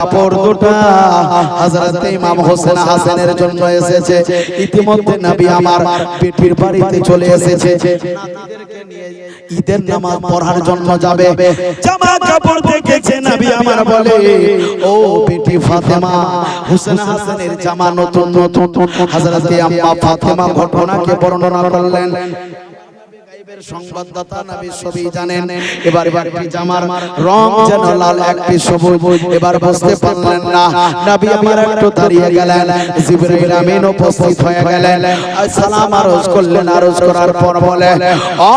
কাপড় দুটো হযরত ইমাম হোসেন হাসানের জন্য এসেছে। ইতিমধ্যে নবী আমার পিঠির বাড়িতে চলে এসেছে। নাতিদেরকে নিয়ে ঈদের নামাজ পড়ার জন্য যাবে। জামা কাপড় দেখেছে নবী আমার বলে, ও বেটি ফাতেমা, হোসেন হাসানের জামা নতুন নতুন। হযরত আম্মা ফাতেমা ঘটনাকে বর্ণনা করলেন। সংবাদদাতা নবী সবই জানেন। এবার জামার রং যেন লাল, একটি সবুজ। এবার বুঝতে পারলেন না। নবী আমার একটু দাঁড়িয়ে গেলেন। জিবরাইল আমিন উপস্থিত হয়ে গেলেন। সালাম আরজ করলেন। আরজ করার পর বলে, ও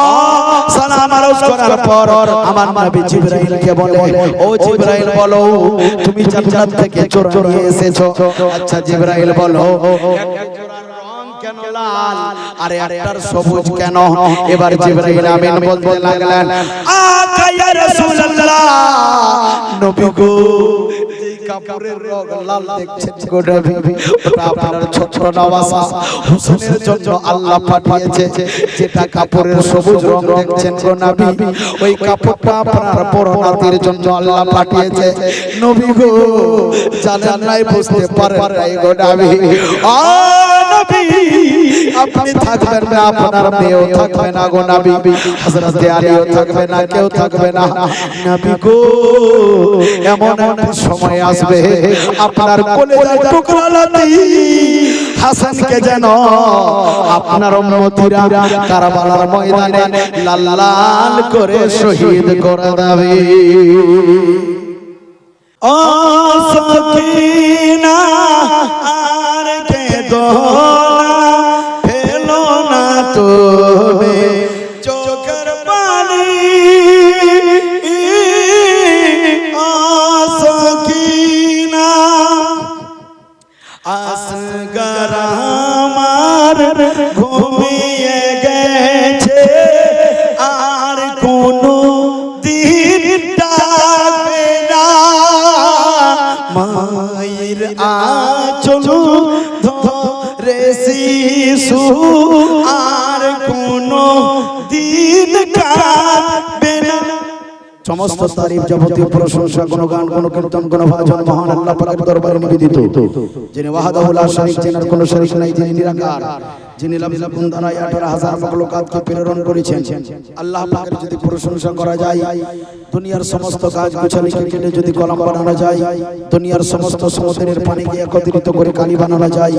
সালাম আরজ করার পর আমার নবী জিবরাইলকে বলে, ও জিবরাইল বলো, তুমি জান্নাত থেকে চোরা নিয়ে এসেছো। আচ্ছা জিবরাইল বলো, কেন লাল আর একটার সবুজ কেন? এবার জিবরাইল আমিন বলতে লাগলেন, আকা ইয়া রাসূলুল্লাহ, নবী গো, এই কাপড়ের রং লাল দেখছেন গো নবী, ওটা আপনার ছোট নওয়াসা হোসেনের জন্য আল্লাহ পাঠিয়েছে। যেটা কাপড়ের সবুজ রং দেখছেন গো নবী, ওই কাপড়টা আপনার বড় নাতির জন্য আল্লাহ পাঠিয়েছে। নবী গো, জানেন নাই, বুঝতে পারেন নাই গো নবী। আপনি থাকবেন না, আপনার মেয়েও থাকবে না গো নবী, হযরত আলীও থাকবে না, কেউ থাকবে না। নবী গো, এমন একটা সময় আসবে আপনার কলিজার টুকরা নাতি হাসানকে যেন আপনার উম্মতিরা কারবালার ময়দানে লাল লাল করে শহীদ করে দেবে। ও সকিনা আর কেঁদো তুমি চোখের পানি, সকিনা আসগর আমার ঘুমিয়ে গেছে, আর কোনো দিন ডাকবে না। মায়ের আঁচল ধরে শিশু আর কোনো দিন কাঁদবে না। সমস্ত তারিফ, যাবতীয় প্রশংসা, গুণগান, গুণকীর্তন, গুণভাজন মহান আল্লাহ পাকের দরবারে নিবেদিত। যিনি ওয়াহদাহু লা শারীক, যিনার কোনো শরীক নাই, যিনি নিরাকার, যিনি লফজ কুনদানায় 18,000 মাখলুকাতকে প্রেরণ করেছেন। আল্লাহ পাকের যদি প্রশংসা করা যায়, দুনিয়ার সমস্ত কাজ গোছালিকে কেটে যদি কলম বানানো যায়, দুনিয়ার সমস্ত সমুদ্রের পানিকে একত্রিত করে কালি বানানো যায়,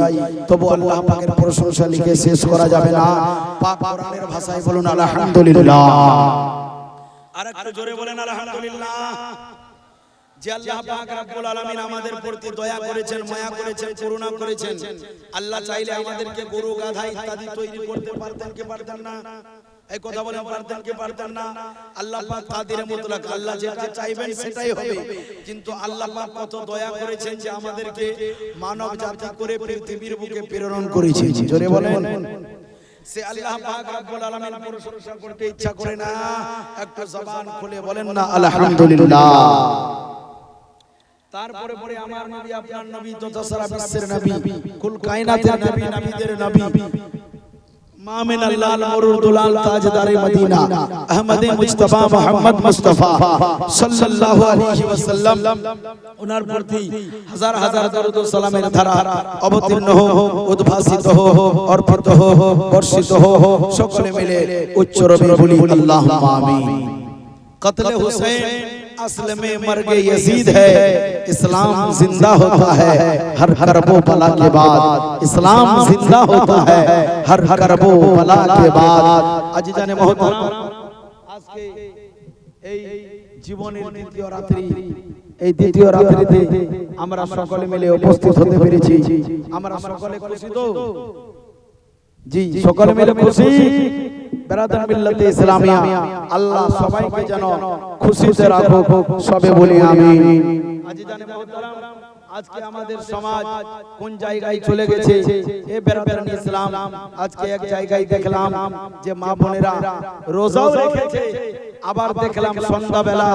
তবু আল্লাহ পাকের প্রশংসা লিখে শেষ করা যাবে না। পাক কোরআনের ভাষায় বলুন আলহামদুলিল্লাহ। আরেকটু জোরে বলেন আলহামদুলিল্লাহ। যে আল্লাহ পাক রব্বুল আলামিন আমাদের প্রতি দয়া করেছেন, মায়া করেছেন, করুণা করেছেন। আল্লাহ চাইলে আমাদেরকে গরু, গাধা ইত্যাদি তৈরি করতে পারতেন কি পারতেন না? এই কথা বলেন, পারতেন কি পারতেন না? আল্লাহ পাক কাদিরে মুতলাক, আল্লাহ যেটা চাইবেন সেটাই হবে। কিন্তু আল্লাহ পাক কত দয়া করেছেন যে আমাদেরকে মানব জাতি করে পৃথিবীর বুকে প্রেরণ করেছেন। জোরে বলেন, সে আল্লাহ পাক রব্বুল আলামিন প্রশংসা করতে ইচ্ছা করে না? একটু জবান খুলে বলেন না আলহামদুলিল্লাহ। তারপরে পরে আমার নবী, আপনার নবী, তথা সারা বিশ্বের নবী, কুল কায়নাতের নবী, নবীদের নবী, মামিন আল্লাহ মুরুদুল তাজদারে মদিনা আহমদে মুস্তাফা মুহাম্মদ মুস্তাফা সাল্লাল্লাহু আলাইহি ওয়াসাল্লাম, ওনার প্রতি হাজার হাজার দরুদ ও সালামের ধারা অবতীর্ণ হোক, উদ্ভাসিত হোক, অর্পিত হোক, বর্ষিত হোক। সকলে মিলে উচ্চ রবে বলি আল্লাহুম্মা আমিন। কতলে হুসैन असल में मर्ग यजीद है, इस्लाम जिंदा होता है हर करबो बला के बाद, इस्लाम जिंदा होता है हर करबो बला के बाद। आज जाने मोहतरम, আজকে এই জীবনের দ্বিতীয় রাত্রি, এই দ্বিতীয় রাত্রিতে আমরা সকলে মিলে উপস্থিত হতে পেরেছি। আমরা সকলে খুশি তো? জি, সকলে মিলে খুশি। বেরাদার মিল্লাতে ইসলামিয়া, আল্লাহ সবাইকে যেন খুশিতে রাখুক, সবে বলি আমিন। আজি জানে মুহতারাম, আজকে আমাদের সমাজ কোন জায়গায় চলে গেছে। এ বেরাদারান ইসলাম, আজকে এক জায়গায় দেখলাম যে মা বোনেরা রোজাও রেখেছে, আবার দেখলাম সন্ধ্যাবেলা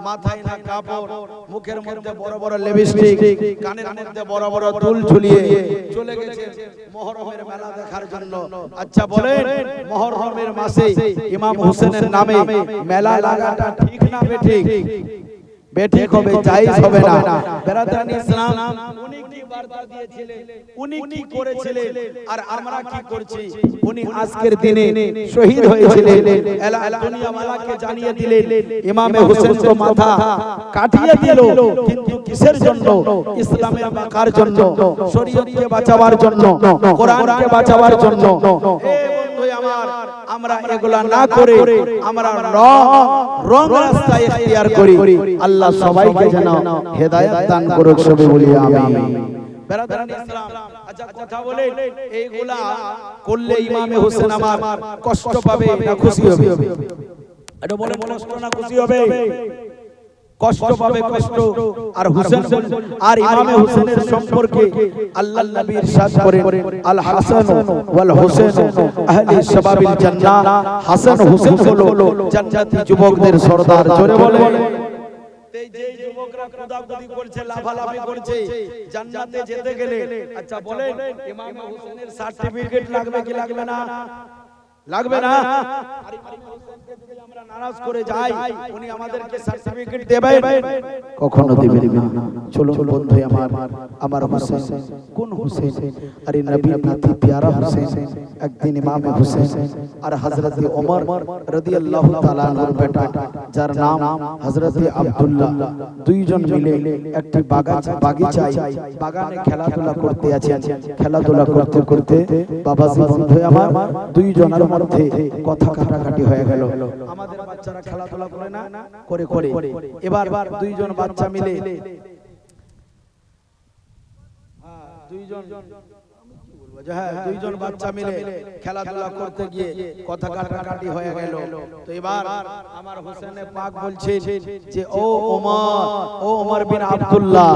মাথায় না কাপড়, মুখের মধ্যে বড় বড় লিপস্টিক, কানের মধ্যে বড় বড় দুল ঝুলিয়ে চলে গেছে মুহররমের মেলা দেখার জন্য। আচ্ছা বলেন, মুহররমের মাসে ইমাম হোসেনের নামে মেলা লাগাটা ঠিক না বেঠিক? বেঠিক হবে, জায়েজ হবে না। বেরাদারান ইসলাম, উনি কি বার্তা দিয়েছিলেন, উনি কি করেছিলেন, আর আমরা কি করছি? উনি আজকের দিনে শহীদ হয়েছিলেন, দুনিয়া ওয়ালাকে জানিয়ে দিলেন। ইমামে হোসেন তো মাথা কাটিয়ে দিল, কিন্তু কিসের জন্য? ইসলামের বাঁকার জন্য, শরীয়তকে বাঁচাবার জন্য, কোরআনকে বাঁচাবার জন্য। আমরা এগুলা না করে আমরা রং রাস্তা ইখতিয়ার করি। আল্লাহ সবাইকে যেন হেদায়েত দান করুক, সবে বলি আমিন। বেরাদারান ইসলাম, আচ্ছা কথা বলেন, এইগুলা করলে ইমামে হোসেন আমার কষ্ট পাবে না খুশি হবে? এটা বলে কষ্ট না খুশি হবে? কষ্ট পাবে, কষ্ট। আর হোসেন আর ইমামে হোসেনের সম্পর্কে আল্লাহর নবী ইরশাদ করেন, আল হাসান ওয়াল হোসেন আহলি শাবাবিল জান্নাহ। হাসান হোসেন হলো জান্নাতি যুবকদের সরদার। জোরে বলে। এই যে যুবকরা খোদাখুদি করছে, লাফালাফি করছে জান্নাতে যেতে গেলে, আচ্ছা বলেন ইমামে হোসেনের সার্টিফিকেট লাগবে কি লাগবে না? লাগবে না? আর ইমামে হোসেনকে যদি আমরা নারাজ করে যাই, উনি আমাদেরকে সার্টিফিকেট দেবে? কখনো দেবে না। চলো বন্ধু আমার হোসেন কোন হোসেন? আরে নবীর নাতি প্যারা হোসেন। একদিন ইমামে হোসেন আর হযরত ওমর রাদিয়াল্লাহু তাআলা আনহুর বেটা, যার নাম হযরত আব্দুল্লাহ, দুইজন মিলে একটি বাগিচায় বাগানে খেলাধুলা করতে আছেন। খেলাধুলা করতে করতে বাবাজি বন্ধু আমার দুইজনের মধ্যে কথা কাটাকাটি হয়ে গেল। আমাদের বাচ্চারা খেলাধুলা করে না, করে করে এবার দুইজন বাচ্চা মিলে দুইজন বাচ্চা মিলে খেলাধুলা করতে গিয়ে কথা কাটাকাটি হয়ে গেল। তো এবার আমার হোসেনে পাক বলছে যে ও ওমর বিন আব্দুল্লাহ,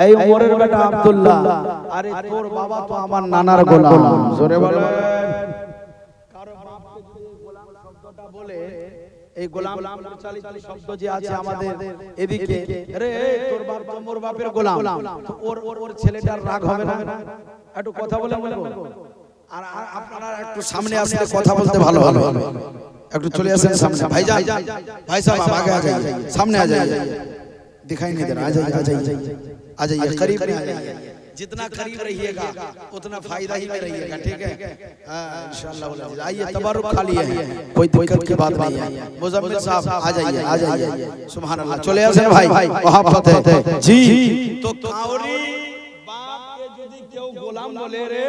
এই ওমরের বেটা আব্দুল্লাহ, আরে তোর বাবা তো আমার নানার গোলাম। জোরে বলে। বলে এই গোলাম চালিত শব্দ যে আছে আমাদের এদিকে, আরে তোর বাপ তো মোর বাপের গোলাম, তো ওর ছেলেটার রাগ হবে না? একটু কথা বলে বলবো। আর আপনারা একটু সামনে আসলে কথা বলতে ভালো ভালো হবে। একটু চলে আসেন সামনে। ভাইজান, ভাই সাহেব आगे आ जाइए, सामने आ जाइए, दिखाई नहीं दे रहा, आ जाइए करीब में आ जाइए। जितना करीब रहिएगा उतना फायदा ही में रहिएगा, ठीक है? इंशाअल्लाह। आइए, तबरुक खाली है, कोई दिक्कत की बात नहीं है। मुजम्मिल साहब आ जाइए, आ जाइए। सुभान अल्लाह। चले आसेन भाई, मोहब्बत है जी। तो कावरी बाप के যদি কেউ গোলাম বলে, রে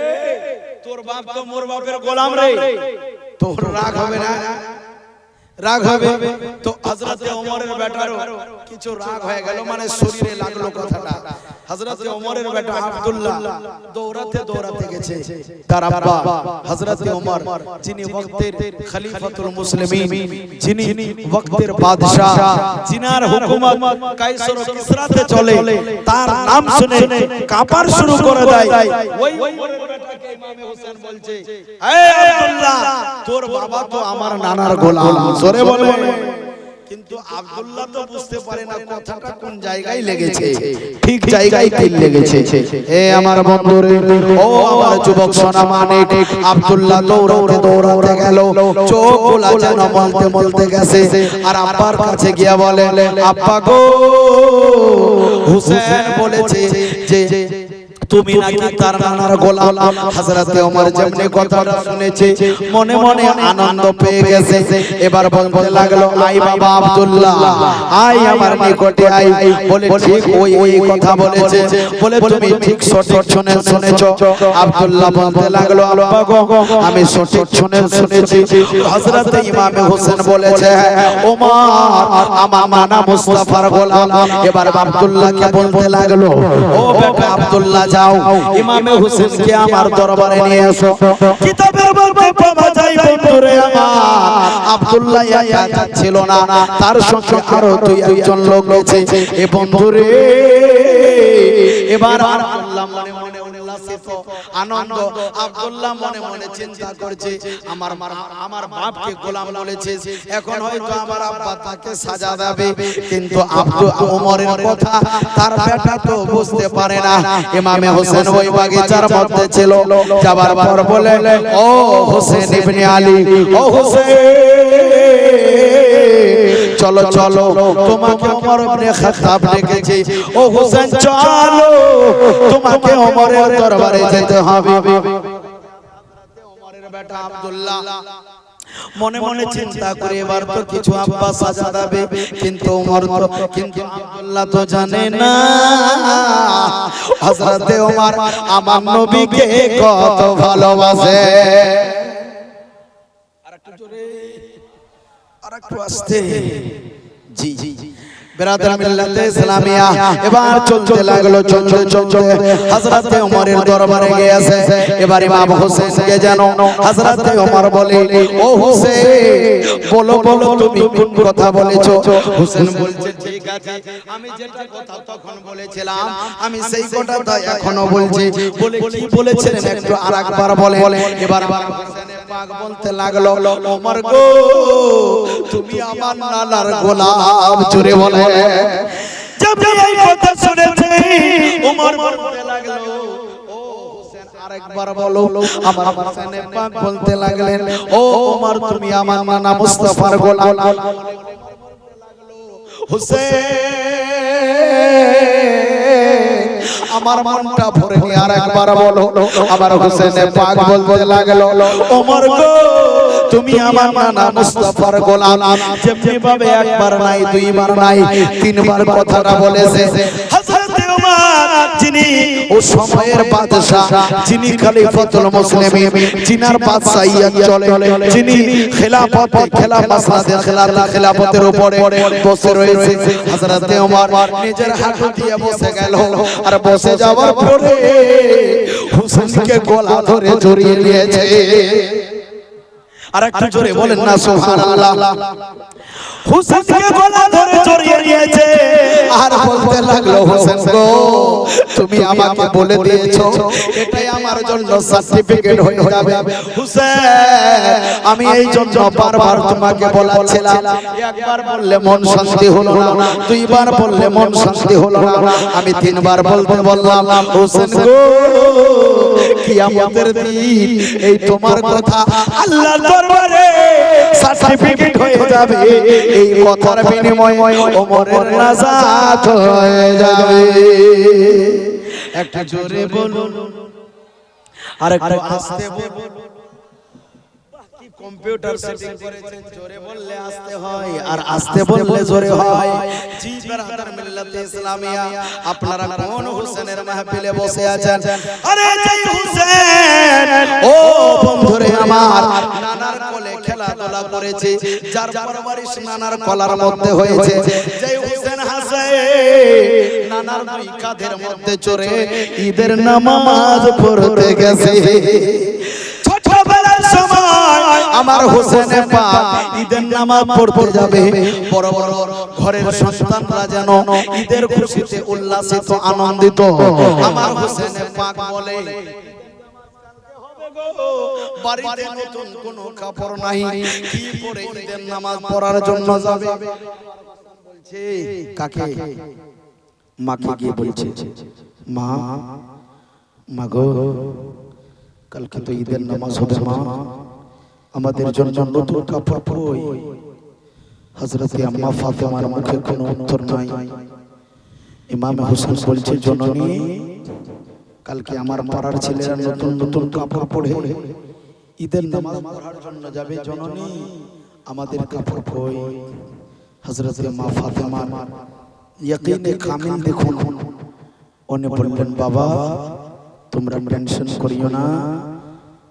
তোর বাপ তো মোর বাপের গোলাম রে, তোর রাগ হবে না? রাগ হবে। তো হযরতে ওমরের বেটারও কিছু রাগ হয়ে গেল, মানে শরীরে লাগলো কথাটা। হযরতে ওমরের বেটা আব্দুল্লাহ দৌড়াতে দৌড়াতে গেছে তার আব্বা হযরতে ওমর, যিনি ওয়াক্তের খলিফাতুল মুসলিমিন, যিনি ওয়াক্তের বাদশা, জিনার হুকুমত কায়সার ও কিসরাতে চলে, তার নাম শুনে কাঁপার শুরু করে দেয়। ওই ওমরের বেটাকে ইমামে হোসেন বলছে, এই আব্দুল্লাহ, তোর বাবা তো আমার নানার গোলাম। জোরে বলে। কিন্তু আব্দুল্লাহ তো বুঝতে পারে না কথাটা কোন জায়গায় লেগেছে, ঠিক জায়গায় তিল লেগেছে। এ আমার বন্ধুরে, ও আমার যুবক সোনা মানিক, আব্দুল্লাহ দৌড়াতে দৌড়াতে গেল, চোখগুলা যেন মলতে মলতে গেছে। আর আব্বার কাছে গিয়া বলে, আব্বা গো, হোসেন বলেছে যে তুমি নাকি তার নানার গোলাম। হযরতে ওমর যেমনি কথাটা শুনেছে মনে মনে আনন্দ পেয়ে গেছে। এবার বলতে লাগলো, আই বাবা আব্দুল্লাহ, আই আমার নিকটে আই। বলে ঠিক ওই কথা বলেছে, বলে তুমি ঠিক সঠিক শুনেছো। আব্দুল্লাহ বলতে লাগলো, আব্বা গো, আমি সঠিক শুনেছি। হযরতে ইমামে হোসেন বলেছে, ওমর আমার নানা মুস্তাফার গোলাম। এবার আব্দুল্লাহকে বলতে লাগলো, ও বেটা আব্দুল্লাহ, যাও ইমামে হোসেনকে আমার দরবারে নিয়ে এসো। কিতাবের মধ্যে পাওয়া যায় বন্ধুরে আমার, আব্দুল্লাহ একা ছিল না, তার সঙ্গে আরো দুই একজন লোক আছে। এ বন্ধুরে, এবার আব্দুল্লাহ মনে মনে উল্লাসিত, আনন্দ। আব্দুল্লাহ মনে মনে চিন্তা করছে, আমার বাপকে গোলাম বলেছে, এখন হয়তো আমার আব্বা তাকে সাজা দেবে। কিন্তু ওমরের কথা তার বেটা তো বুঝতে পারে না। ইমামে হোসেন ওই বাগিচার মধ্যে ছিল, যাবার পর বলে, ও হোসেন ইবনে আলী, ও হোসেন, চলো চলো তোমাকে ওমর ইবনে খাত্তাব ডেকেছে, ও হোসেন চলো তোমাকে ওমরের দরবারে যেতে হবে। ওমরের বেটা আব্দুল্লাহ মনে মনে চিন্তা করে এবার তো কিছু আব্বা সাজা দেবে, কিন্তু ওমর তো কিন্তু আব্দুল্লাহ তো জানে না হযরতে ওমর আমার নবীকে কত ভালোবাসে। আরেকটু জোরে আরেকটু আস্তে। জি জি বিরাদর মিল্লাতে ইসলামিয়া এবার চলতে লাগলো, চলতে চলতে হযরতে ওমরের দরবারে গিয়েছে। এবার ইমাম হোসেনকে যেন হযরতে ওমর বলে, ও হোসেন বলো বলো তুমি কোন কথা বলেছো? হোসেন বলছে ঠিক আছে, আমি যেটা কথা তখন বলেছিলাম আমি সেই কথাটা এখনো বলছি। বলে কি বলেছিলেন একটু আরেকবার বলে। এবার হোসেনের পাক বলতে লাগলো, ওমর গো তুমি আমার নানার গোলাম। জোরে বলে। जब এই কথা শুনেছি ওমর বলতে লাগলো, ও হোসেন আরেকবার বলো। আমার হোসেনে পাক বলতে লাগলেন, ও ওমর তুমি আমার নানা মুস্তাফার গোলাম। হোসেন আমার মনটা ভরে নি, আরেকবার বলো। আমার হোসেনে পাক বলতে লাগলো, ওমর গো তুমি আমার নানা মুস্তাফার গোলাম। যেমনি ভাবে একবার নাই দুইবার নাই তিনবার কথাটা বলেছে হযরতে ওমর, যিনি ও সময়ের বাদশা, যিনি খলিফাতুল মুসলিমিন, যিনার বাদশাহিয়ত চলে, যিনি খেলাফতে খেলাফতের উপরে বসে রয়েছে, হযরতে ওমর নিজের হাঁটু দিয়ে বসে গেল। আর বসে যাওয়ার পরে হোসেনকে গলা ধরে জড়িয়ে নিয়েছে। আরেকটু জোরে বলেন না সুবহানাল্লাহ। হোসেনকে গলা ধরে জড়িয়ে নিয়েছে আর বলতে লাগলো, হোসেন গো তুমি আমাকে বলে দিয়েছো এটাই আমার জন্য সার্টিফিকেট হয়ে যাবে। হোসেন আমি এই জন্য বারবার তোমাকে বলেছিলাম, একবার বললে মন শান্তি হলো না, দুইবার বললে মন শান্তি হলো না, আমি তিনবার বলতে বললাম। হোসেন গো কিয়ামতের দিন এই তোমার কথা আল্লাহর দরবারে সার্টিফিকেট হয়ে যাবে, এই কথার বিনিময়ে ওমরের নাজাত হয়ে যাবে। একটা জোরে বলুন আর একটু আস্তে বলুন। কি কম্পিউটার সেটিং করেছেন, জোরে বললে আস্তে হয় আর আস্তে বললে জোরে হয়। জি বিরাদর মিল্লাতে ইসলামিয়া আপনারা কোন হোসেনের মাহফিলে বসে আছেন? আরে জয় হোসেন, ও বন্ধুরে আমার নানার কোলে খেলাধুলা করেছে, যার পরবারিশ নানার কলার মধ্যে হয়েছে। জয় হোসেন হাসে নানার দুই কাঁধের মধ্যে চড়ে ঈদের নামাজ পড়তে গেছে। ছোটবেলার সময় আমার হোসেনে পাক ঈদের নামাজ পড়তে যাবে, বড় বড় ঘরের সন্তানরা যেন ঈদের খুশিতে উল্লাসিত আনন্দিত। আমার হোসেনে পাক বলে, বাড়িতে নতুন কোনো কাপড় নাই, কি পরে ঈদের নামাজ পড়ার জন্য যাবে? বলছে কাকে? মাকে গিয়ে বলছে, মা মাগো কালকে তো ঈদের নামাজ হবে, মা আমাদের জন্য নতুন কাপড় কই? হযরতে আম্মা ফাতেমার মুখে কোনো উত্তর নাই। ইমাম হোসেন বলছে, জননী কালকে আমার পাড়ার ছেলেরা নতুন নতুন কাপড় পরে ঈদের নামাজ পড়ার জন্য যাবে, জননী আমাদের কাপড় কই? হযরতে মা ফাতেমার ইয়াকিনে কামিল দেখুন, উনি বললেন, বাবা তোমরা টেনশন করিও না,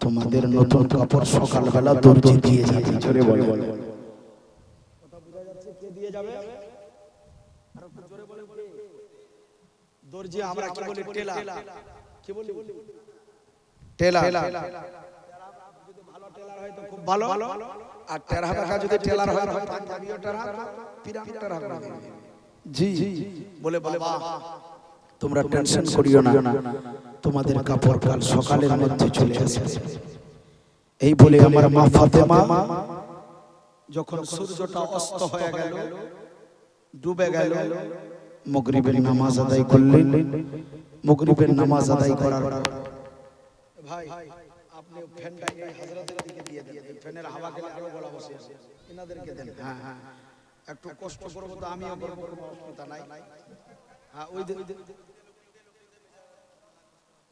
তোমাদের নতুন কাপড় সকালবেলা দর্জি দিয়ে যাবে। জোরে বলে। কথা বোঝা যাচ্ছে কে দিয়ে যাবে? আর একটু জোরে বলে। দর্জি আমরা কি বলি? টেলার। কি বলি? টেলার। যদি ভালো টেলার হয় তো খুব ভালো, আর টেরা বাঁকা যদি টেলার হয় তো পাঞ্জাবিও টেরা, পিরান টেরা হবে। জি বলে, বাবা তোমরা টেনশন করিও না, তোমাদের কাপড় কাল সকালের মধ্যে চলে আসবে। এই বলে আমার মা ফাতেমা যখন সূর্যটা অস্ত হয়ে গেল, ডুবে গেল, মাগরিবের নামাজ আদায় করলেন। মাগরিবের নামাজ আদায় করার পর ভাই আপনি ফ্যানটা এই হযরতের দিকে দিয়ে দেন, ফ্যানের হাওয়া গেলে আরো গলা বসে আসে, এনাদেরকে দেন। হ্যাঁ হ্যাঁ একটু কষ্ট করব তো আমিও করব, কোনো অসুবিধা নাই। হ্যাঁ ওই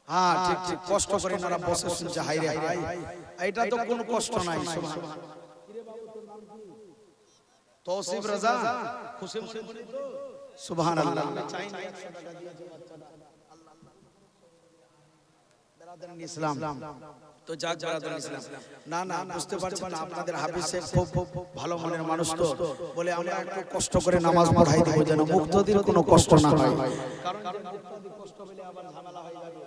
হ্যাঁ ঠিক ঠিক, কষ্ট করে নারা বসে শুনছে হাই রে হাই, এটা তো কোনো কষ্ট নাই। সুবহানাল্লাহ। তৌসিফ রাজা খুশি মনে বলি তো সুবহানাল্লাহ। চাই না 100 টাকা দিয়ে যে বাচ্চাটা আল্লাহ বেরাদারান ইসলাম তো যাক বেরাদারান ইসলাম, না না বুঝতে পারছেন না, আপনাদের হাফেজ সাহেব খুব ভালো মনের মানুষ তো বলে আমরা একটু কষ্ট করে নামাজ পড়াই দেব যেন মুক্তদির কোনো কষ্ট না হয়, কারণ মুক্তদি কষ্ট পেলে আবার ঝামেলা হয়ে যাবে।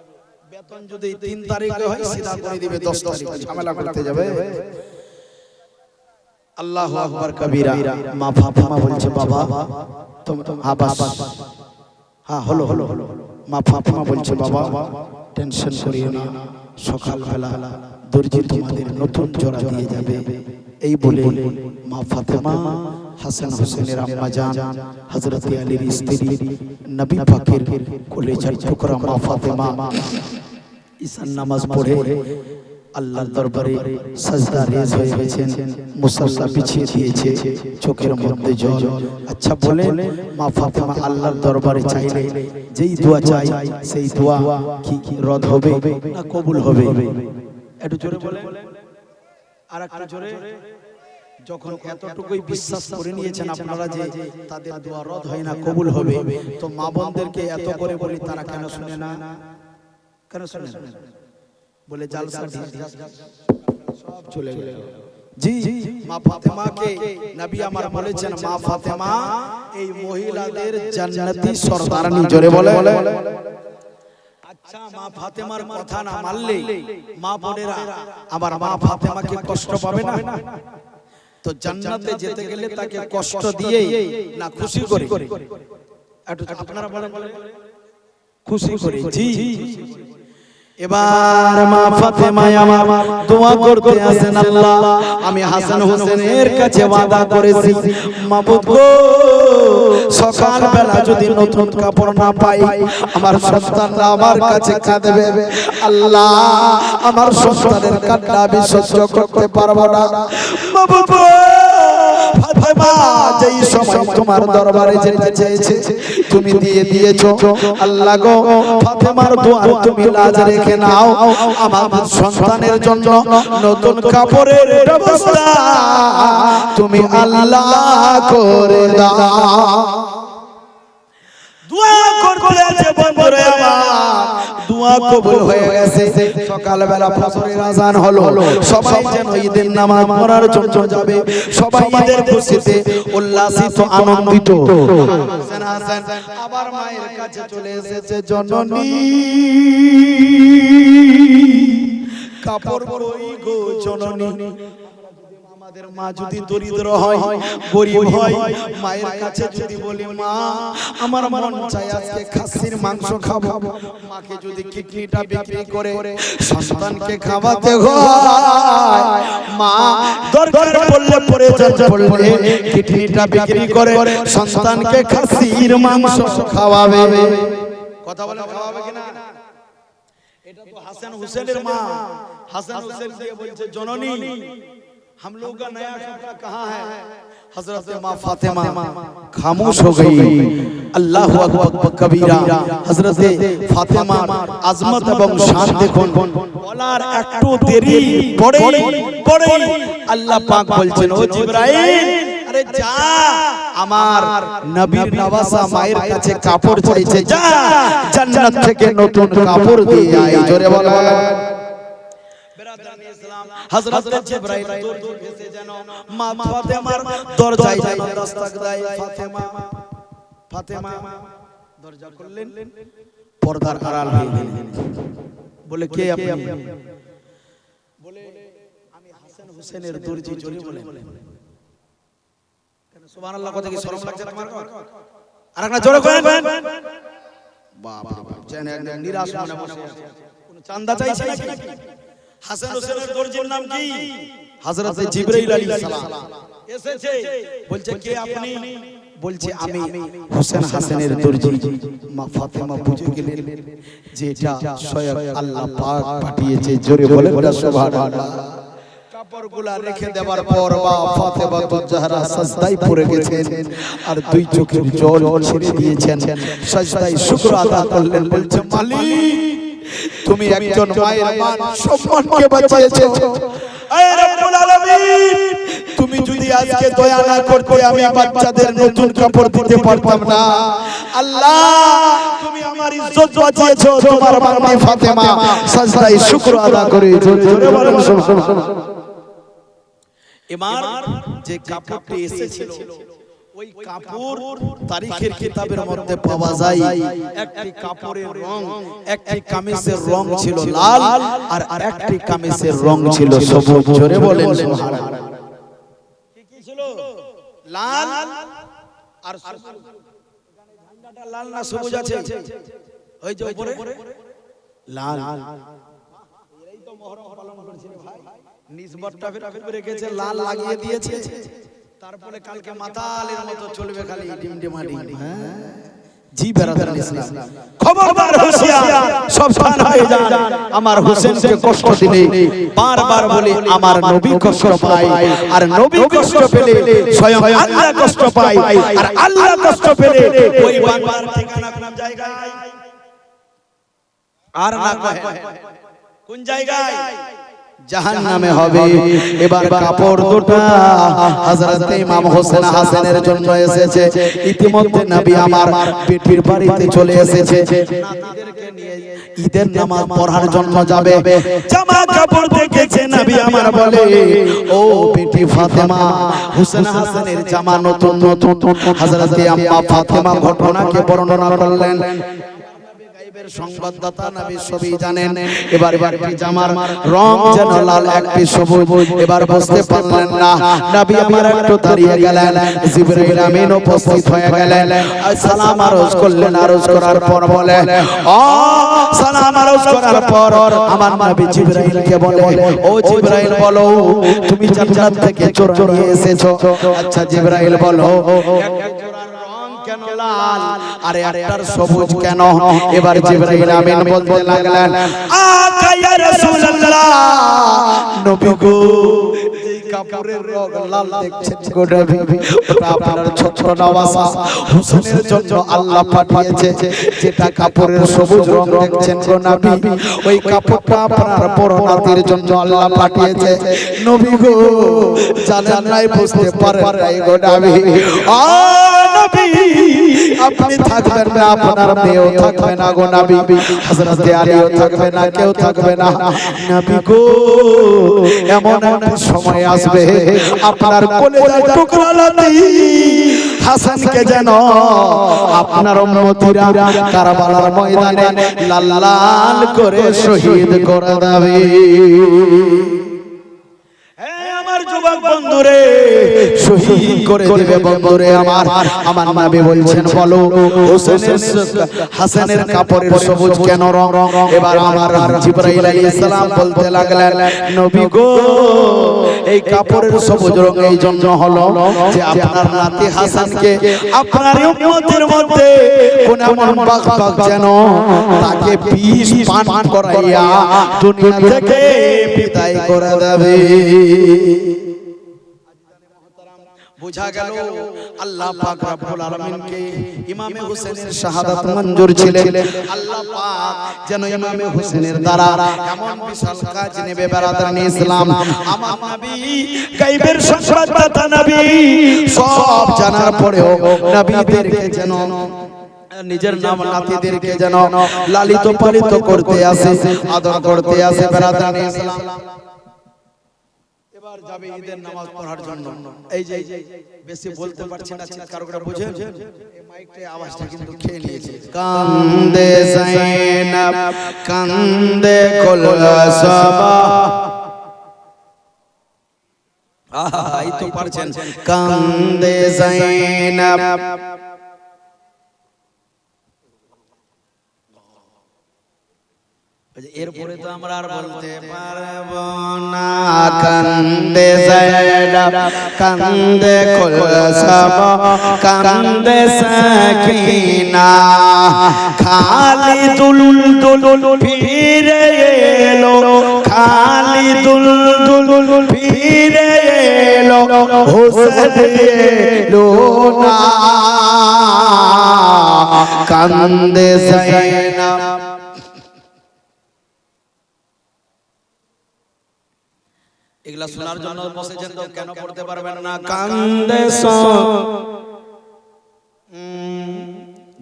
বেতন যদি 3 তারিখে হয় সিধা করে দিবে 10 তারিখে, ঝামেলা করতে যাবে। আল্লাহু আকবার কবীরা। মা ফাতেমা বলছে বাবা তুমি আবাস, হ্যাঁ হলো হলো, মা ফাতেমা বলছে বাবা টেনশন করিও না, সকালবেলা দর্জি তোমাদের নতুন জোড়া দিয়ে যাবে। এই বলে মা ফাতেমা হাসান হোসেনের আম্মা জান হযরত আলীর স্ত্রী নবী পাকের কলেজার টুকরা মা ফাতেমা ঈশান নামাজ পড়ে আল্লাহর দরবারে সাজদা রেজ হয়ে গেছেন, মুসাল্লা বিছিয়ে দিয়েছে, চোখের মধ্যে জল। আচ্ছা বলে মা ফাতেমা আল্লাহর দরবারে চাইলে যেই দোয়া চাই সেই দোয়া কি রদ হবে না কবুল হবে? একটু জোরে বলে, আর একটু জোরে। যখন এতটুকুই বিশ্বাস করে নিয়েছেন আপনারা যে তাদের দোয়া রদ হয় না কবুল হবে, তো মা বোনদেরকে এত করে বলি তারা কেন শুনে না? কেন শুনে না? বলে জালসা সব চলে গেল। জি মা ফাতেমাকে নবী আমার বলেছেন মা ফাতেমা এই মহিলাদের জান্নাতি সরদারানি। জোরে বলে। আচ্ছা মা ফাতেমার কথা না মানলে মা বোনেরা আবার মা ফাতেমাকে কষ্ট পাবে না? তো জান্নাতে যেতে গেলে তাকে কষ্ট দিয়ে না খুশি করে? আপনারা বলেন খুশি করে। জি এবার মা ফাতেমা আমার দোয়া করতে আছেন, আল্লাহ আমি হাসান হোসেনের কাছে ওয়াদা করেছি মাবুদ গো সকাল বেলা যদি নতুন কাপড় না পাই আমার সন্তানরা আমার কাছে কাঁদবে, আল্লাহ আমার সন্তানের কান্না আমি সহ্য করতে পারবো না। মাবুদ গো ফাতেমা যেই সময় তোমার দরবারে যেতে চেয়েছে তুমি দিয়ে দিয়েছো, আল্লাহ গো ফাতেমার দোয়া তুমি লাজ রেখে নাও, আমার সন্তানের জন্য নতুন কাপড়ের ব্যবস্থা তুমি আল্লাহ করে দাও। দোয়া করতে আছে বন্ধুরা আমার, দোয়া কবুল হয়ে গেছে। সকালবেলা ফজরের আযান হলো, সবাই যেন ঈদের নামাজ পড়ার জন্য যাবে, সবাই ঈদের খুশিতে উল্লাসিত আনন্দিত। হাসান আবার মায়ের কাছে চলে এসেছে, জননী কাপড় কই গো জননী। আমাদের মা যদি দরিদ্র হয় গরীব হয়, মায়ের কাছে যদি বলি মা আমার মন চাই আজকে খাসির মাংস খাবো, মাকে যদি কিডনিটা বিক্রি করে সন্তানকে খাওয়াতে হয়, মা দরকার পড়লে প্রয়োজন পড়লে কিডনিটা বিক্রি করে সন্তানকে খাসির মাংস খাওয়াবে। কথা বলে খাওয়াবে কিনা? এটা তো হাসান হোসেনের মা। হাসান হোসেন দিয়ে বলছে জননী हम लोग का नया कपड़ा कहाँ है? हजरत माँ फातिमा खामोश हो गई। अल्लाह अकबर कबीरा। हजरत फातिमा आजमत एवं शान देखুন, বলার একটু দেরি পড়ে পড়ে আল্লাহ পাক বলছেন ও জিবরাইল আরে যা আমার নবীর নওয়াসা মায়ের কাছে কাপড় চাইছে, যা জান্নাত থেকে নতুন কাপড় দিয়ে আয়। জোরে বলো। হযরত জিবরাইল দূর দূর এসে যেন মা ফাতেমার দরজায় যেন দস্তক দেয়। ফাতেমা ফাতেমা দরজা খুললেন, পর্দার আড়াল হয়ে গেলেন। বলে কে আপনি? বলে আমি হাসান হোসেনের দর্জি। জোরে বলেন কেন? সুবহানাল্লাহ। কথা কি শরম লাগছে তোমার? আরেকটা জোরে করেন। বাবা জানেন নিরাশ মনে বসে আছে, কোন চাঁদা চাইছে নাকি? হাসান হোসেনের দর্জির নাম কি? হযরত জিবরাইল আলাইহিস সালাম এসেছে। বলছে কে আপনি? বলছে আমি হোসেন হাসানের দর্জি। মা ফাতেমা বুঝে গেলেন যে এটা স্বয়ং আল্লাহ পাক পাঠিয়েছে। জোরে বলেন সুবহানাল্লাহ। কাপড়গুলা রেখে দেওয়ার পর মা ফাতেমা জাহরা সাজদায় পড়ে গেছেন আর দুই চোখের জল ছেড়ে দিয়েছেন, সাজদায় শুকর আদা করলেন, বলছে মালিক তুমি একজন মায়ের মান সম্মানকে বাঁচিয়েছো। আয় রব্বুল আলামিন, তুমি যদি আজকে দয়া না করতে আমি বাচ্চাদের নতুন কাপড় দিতে পারতাম না। আল্লাহ তুমি আমার ইজ্জত বাঁচিয়েছো, তোমার বান্দি ফাতেমা সাজদায় শুকর আদা করে জোরে জোরে বলেন সুবহানাল্লাহ। এবার যে কাপড়টি এসেছিল ওই কাপড় তারিখের কিতাবের মধ্যে পাওয়া যায়, একটি কাপড়ের রং, একটি কামিজের রং ছিল লাল আর একটি কামিজের রং ছিল সবুজ। জোরে বলেন সুবহানাল্লাহ। কি ছিল? লাল আর সবুজ। ঝান্ডাটা লাল না সবুজ আছে? ওই যে উপরে লাল। এরাই তো মুহররম পালন করছে ভাই, নিসবতটা ফির রেখেছে, লাল লাগিয়ে দিয়েছে, তারপরে কালকে মাতালের মতো চলবে খালি ডিমডিমাডি। জি বেরাদার ইসলাম, খবরদার হুঁশিয়ার, সাবধান হয়ে যান। আমার হোসেনকে কষ্ট দিলে বারবার বলি আমার নবী কষ্ট পায়, আর নবী কষ্ট পেলে স্বয়ং আল্লাহ কষ্ট পায়, আর আল্লাহ কষ্ট পেলে ওই বান্দার ঠিকানা কোন জায়গায়? আর না কয় কোন জায়গায়? জাহান্নামে হবে। এবার কাপড় দুটো হযরত ইমাম হোসেন হাসানের জন্য এসেছে। ইতিমধ্যে নবী আমার পিঠির বাড়িতে চলে এসেছে, নাতিদেরকে নিয়ে ঈদের নামাজ পড়ার জন্য যাবে। জামা কাপড় দেখেছে নবী আমার, বলে ও বেটি ফাতেমা, হোসেন হাসানের জামা নতুন নতুন। হযরত আম্মা ফাতেমা ঘটনাকে বর্ণনা করলেন। সংবাদদাতা নবী সবই জানেন। এবার জামার রং যেন লাল, একটি সবুজ। এবার বুঝতে পারলেন না, নবী আমার একটু দাঁড়িয়ে গেলেন, জিবরাইল আমিন উপস্থিত হয়ে গেলেন, সালাম আরজ করলেন। আরজ করার পর বলে ও সালাম আরজ করার পর আমার নবী জিবরাইলকে বলে ও জিবরাইল বলো তুমি জান্নাত থেকে চোরা নিয়ে এসেছো। আচ্ছা জিবরাইল বলো কেন লাল আর একটার সবুজ কেন? এবার জিবরাইল আমিন বলতে লাগলেন আকা ইয়া রাসূলুল্লাহ, নবী গো এই কাপড়ের রং লাল দেখছেন গো নবী, ওটা আপনার ছোট নওয়াজা হোসেনের জন্য আল্লাহ পাঠিয়েছে। যেটা কাপড়ের সবুজ রং দেখছেন গো নবী, ওই কাপড়টা আপনার বড় নাতির জন্য আল্লাহ পাঠিয়েছে। নবী গো জানেন নাই, বুঝতে পারেন নাই গো নবী। আ নবী আপনি থাকবেন না, আপনার মেয়েও থাকবে না গো নবী, হযরত আলীও থাকবে না, কেউ থাকবে না। নবী গো এমন একটা সময় আসবে আপনার কলিজার টুকরা নাতি হাসানকে যেন আপনার উম্মতিরা কারবালার ময়দানে লাল লাল করে শহীদ করে দেবে। যুবক বন্ধুরে শহীদ করে দিবে বন্ধুরে আমার। আমার নবী বলছেন বলো হোসেনের হাসানের কাপড়ের সবুজ কেন রং? এবার আমার জিবরাইল আলাইহিস সালাম বলতে লাগলেন নবী গো এই কাপড়ের সবুজ রং এই জন্য হলো যে আপনার নাতি হাসানকে আপনার উম্মতের মধ্যে কোন এমন বাগবাগ যেন তাকে বিষ পান করাইয়া দুনিয়া থেকে বিদায় করে দেবে। বুঝা গেল আল্লাহ পাক রব্বুল আলামিনকে ইমামে হোসেনের শাহাদাত মঞ্জুর ছিলেন। আল্লাহ পাক যেন ইমামে হোসেনের দ্বারা এমন বিশাল কাজ নেবে বেরাদারান ইসলাম। আমার নবী গায়বের সংবাদদাতা নবী, সব জানার পরেও নবীদেরকে যেন নিজের নাম নাতিদেরকে যেন লালিত পালিত করতে আসে, আদর করতে আসে বেরাদারান ইসলাম। এবার যাবে ঈদের নামাজ পড়ার জন্য। এই যে বেশি বলতে পারছি না, চিৎকার করে বুঝেন, এই মাইকটা আওয়াজটা কিন্তু খেয়ে নিয়েছে। কান্দে যায়নাব কান্দে কুলসাবা, আহা এই তো পারছেন। কান্দে যায়নাব এরপরে তো আমরা আর বলতে পারবো না। কান্দে যায়নাব কান্দে কুলসাবা কান্দে সাকিনা, খালি দুলুল দুলুল ফিরে এলো খালি দুল দুল ফিরে এলো হোসেন এলো না কান্দে যায়নাব এগুলা শোনার জন্য বসেছেন তো কেন পড়তে পারবেন না কান্দে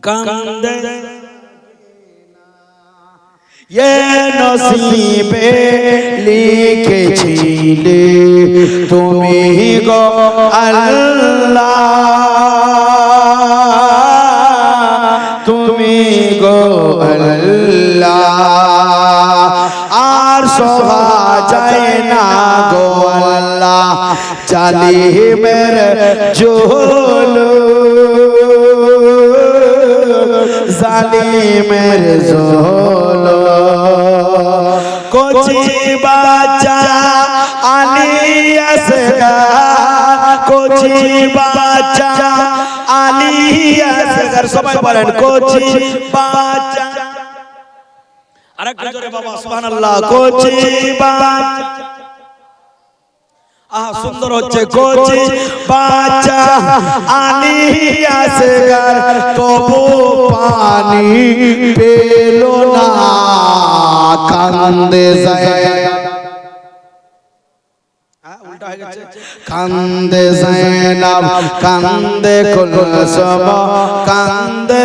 কান্দে ये नसीबे लिखेছিলে তুমি গো আল্লাহ তুমি গো আল্লাহ আর সহা যায় না গো আল্লাহ জালিমের জুলুম জালিমের জুলুম কোচি বাচ্চা আলী আসগার কোচি বাচ্চা আলী আসগার সবাই বলেন কোচি বাচ্চা আরেকটু জোরে বাবা সুবহানাল্লাহ কোচি বাচ্চা সুন্দর হচ্ছে কোচি বাচ্চা আলী আসগার তবু পানি পেল না কান্দে যায়নাব উল্টা হয়ে গেছে কান্দে যায়নাব কান্দে কুলসুম কান্দে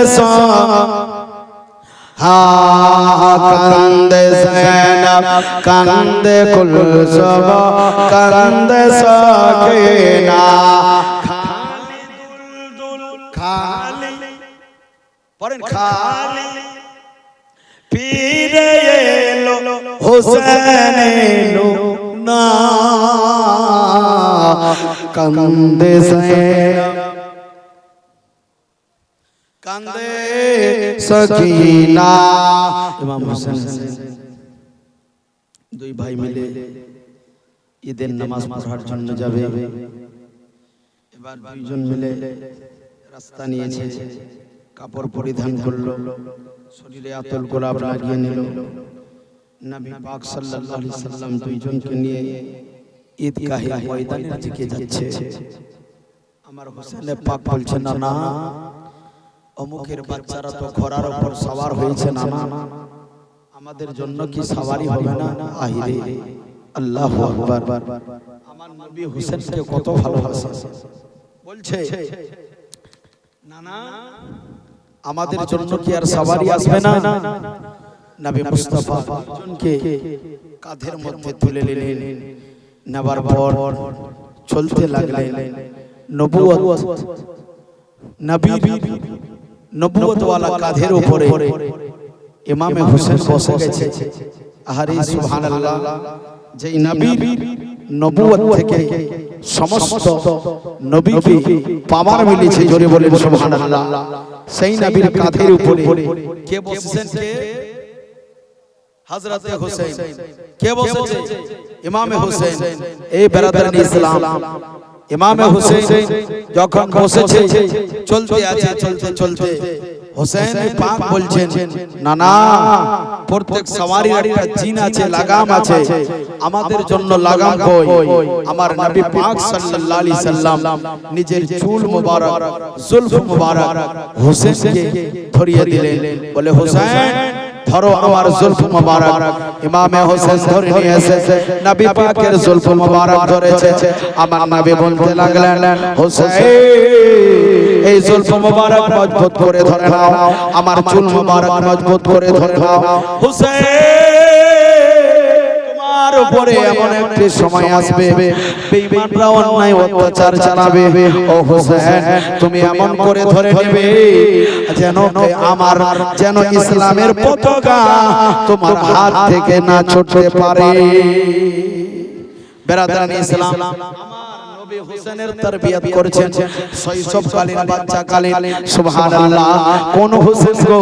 কান্দে যায়নাব কান্দে কুলসুম কান্দে সাকিনা খালি দুল খালি পড়েন খালি ফিরে এলো হোসেন এলো না কান্দে যায়নাব কান্দে সাকিনা ইমাম হোসেন দুই ভাই মিলে ঈদের নামাজ পড়ার জন্য যাবে এবার দুইজন মিলে রাস্তা নিয়েছে কাপড় পরিধান করলো শরীরে আতল গোলাপ লাগিয়ে নিল নবী পাক সাল্লাল্লাহু আলাইহি সাল্লাম দুইজনকে নিয়ে ঈদগাহে ময়দানের দিকে যাচ্ছে আমার হোসেন পাক বলছেন না অমুকের বাচ্চারা তো ঘোড়ার উপর সওয়ার হয়েছে না আমাদের জন্য কি সওয়ারি হবে না আহিরে আল্লাহু আকবার আমার নবী হোসেনকে কত ভালোবাসে বলছে না আমাদের জন্য কি আর সওয়ারি আসবে না নবী মুস্তাফা জনকে কাঁধের মধ্যে তুলে নিলেন নেবার পর চলতে লাগলেন নবুয়ত নবী নবুয়ত ওয়ালা কাঁধের উপরে ইমামে হোসেন বসে গেছে আহারে সুবহানাল্লাহ যেই নবী নবুয়ত থেকে সমস্ত নবীকে পাওয়ার মিলেছে জোরে বলেন সুবহানাল্লাহ সেই নবীর কাঁধের উপরে কে বসেছেন কে হযরতে হোসেন কে বসেছে ইমামে হোসেন এই বেরাদারান ইসলাম ইমামে হোসেন যখন বসেছে চলতে আছে চলতে চলতে হোসেন পাক বলছেন না না প্রত্যেক সওয়ারির একটা জিন আছে লাগাম আছে আমাদের জন্য লাগাম কই আমার নবী পাক সাল্লাল্লাহু আলাইহি সাল্লাম নিজের চুল মোবারক জুলফ মোবারক হোসেনকে ধরিয়ে দিলেন বলে হোসেন ধরো আমার জুলফ মোবারক ইমামে হোসেন ধরে নিয়ে এসেছে নবী পাকের জুলফ মোবারক ধরেছে আমার নবী বলতে লাগলেন হোসেন এই জুলফ মোবারক মজবুত করে ধরে নাও আমার চুল মোবারক মজবুত করে ধরে নাও হোসেন তোমার উপরে এমন একটি সময় আসবে বেঈমানরা অন্যায় অত্যাচার চালাবে ও হোসেন তুমি এমন করে ধরে নেবে যেন আমার যেন ইসলামের পতাকা তোমার হাত থেকে না ছুটতে পারে বেরাদারান ইসলাম নবী হোসেনের তরবিয়ত করেছেন শৈশবকালীন বাচ্চাকালীন সুবহানাল্লাহ কোন হোসেন গো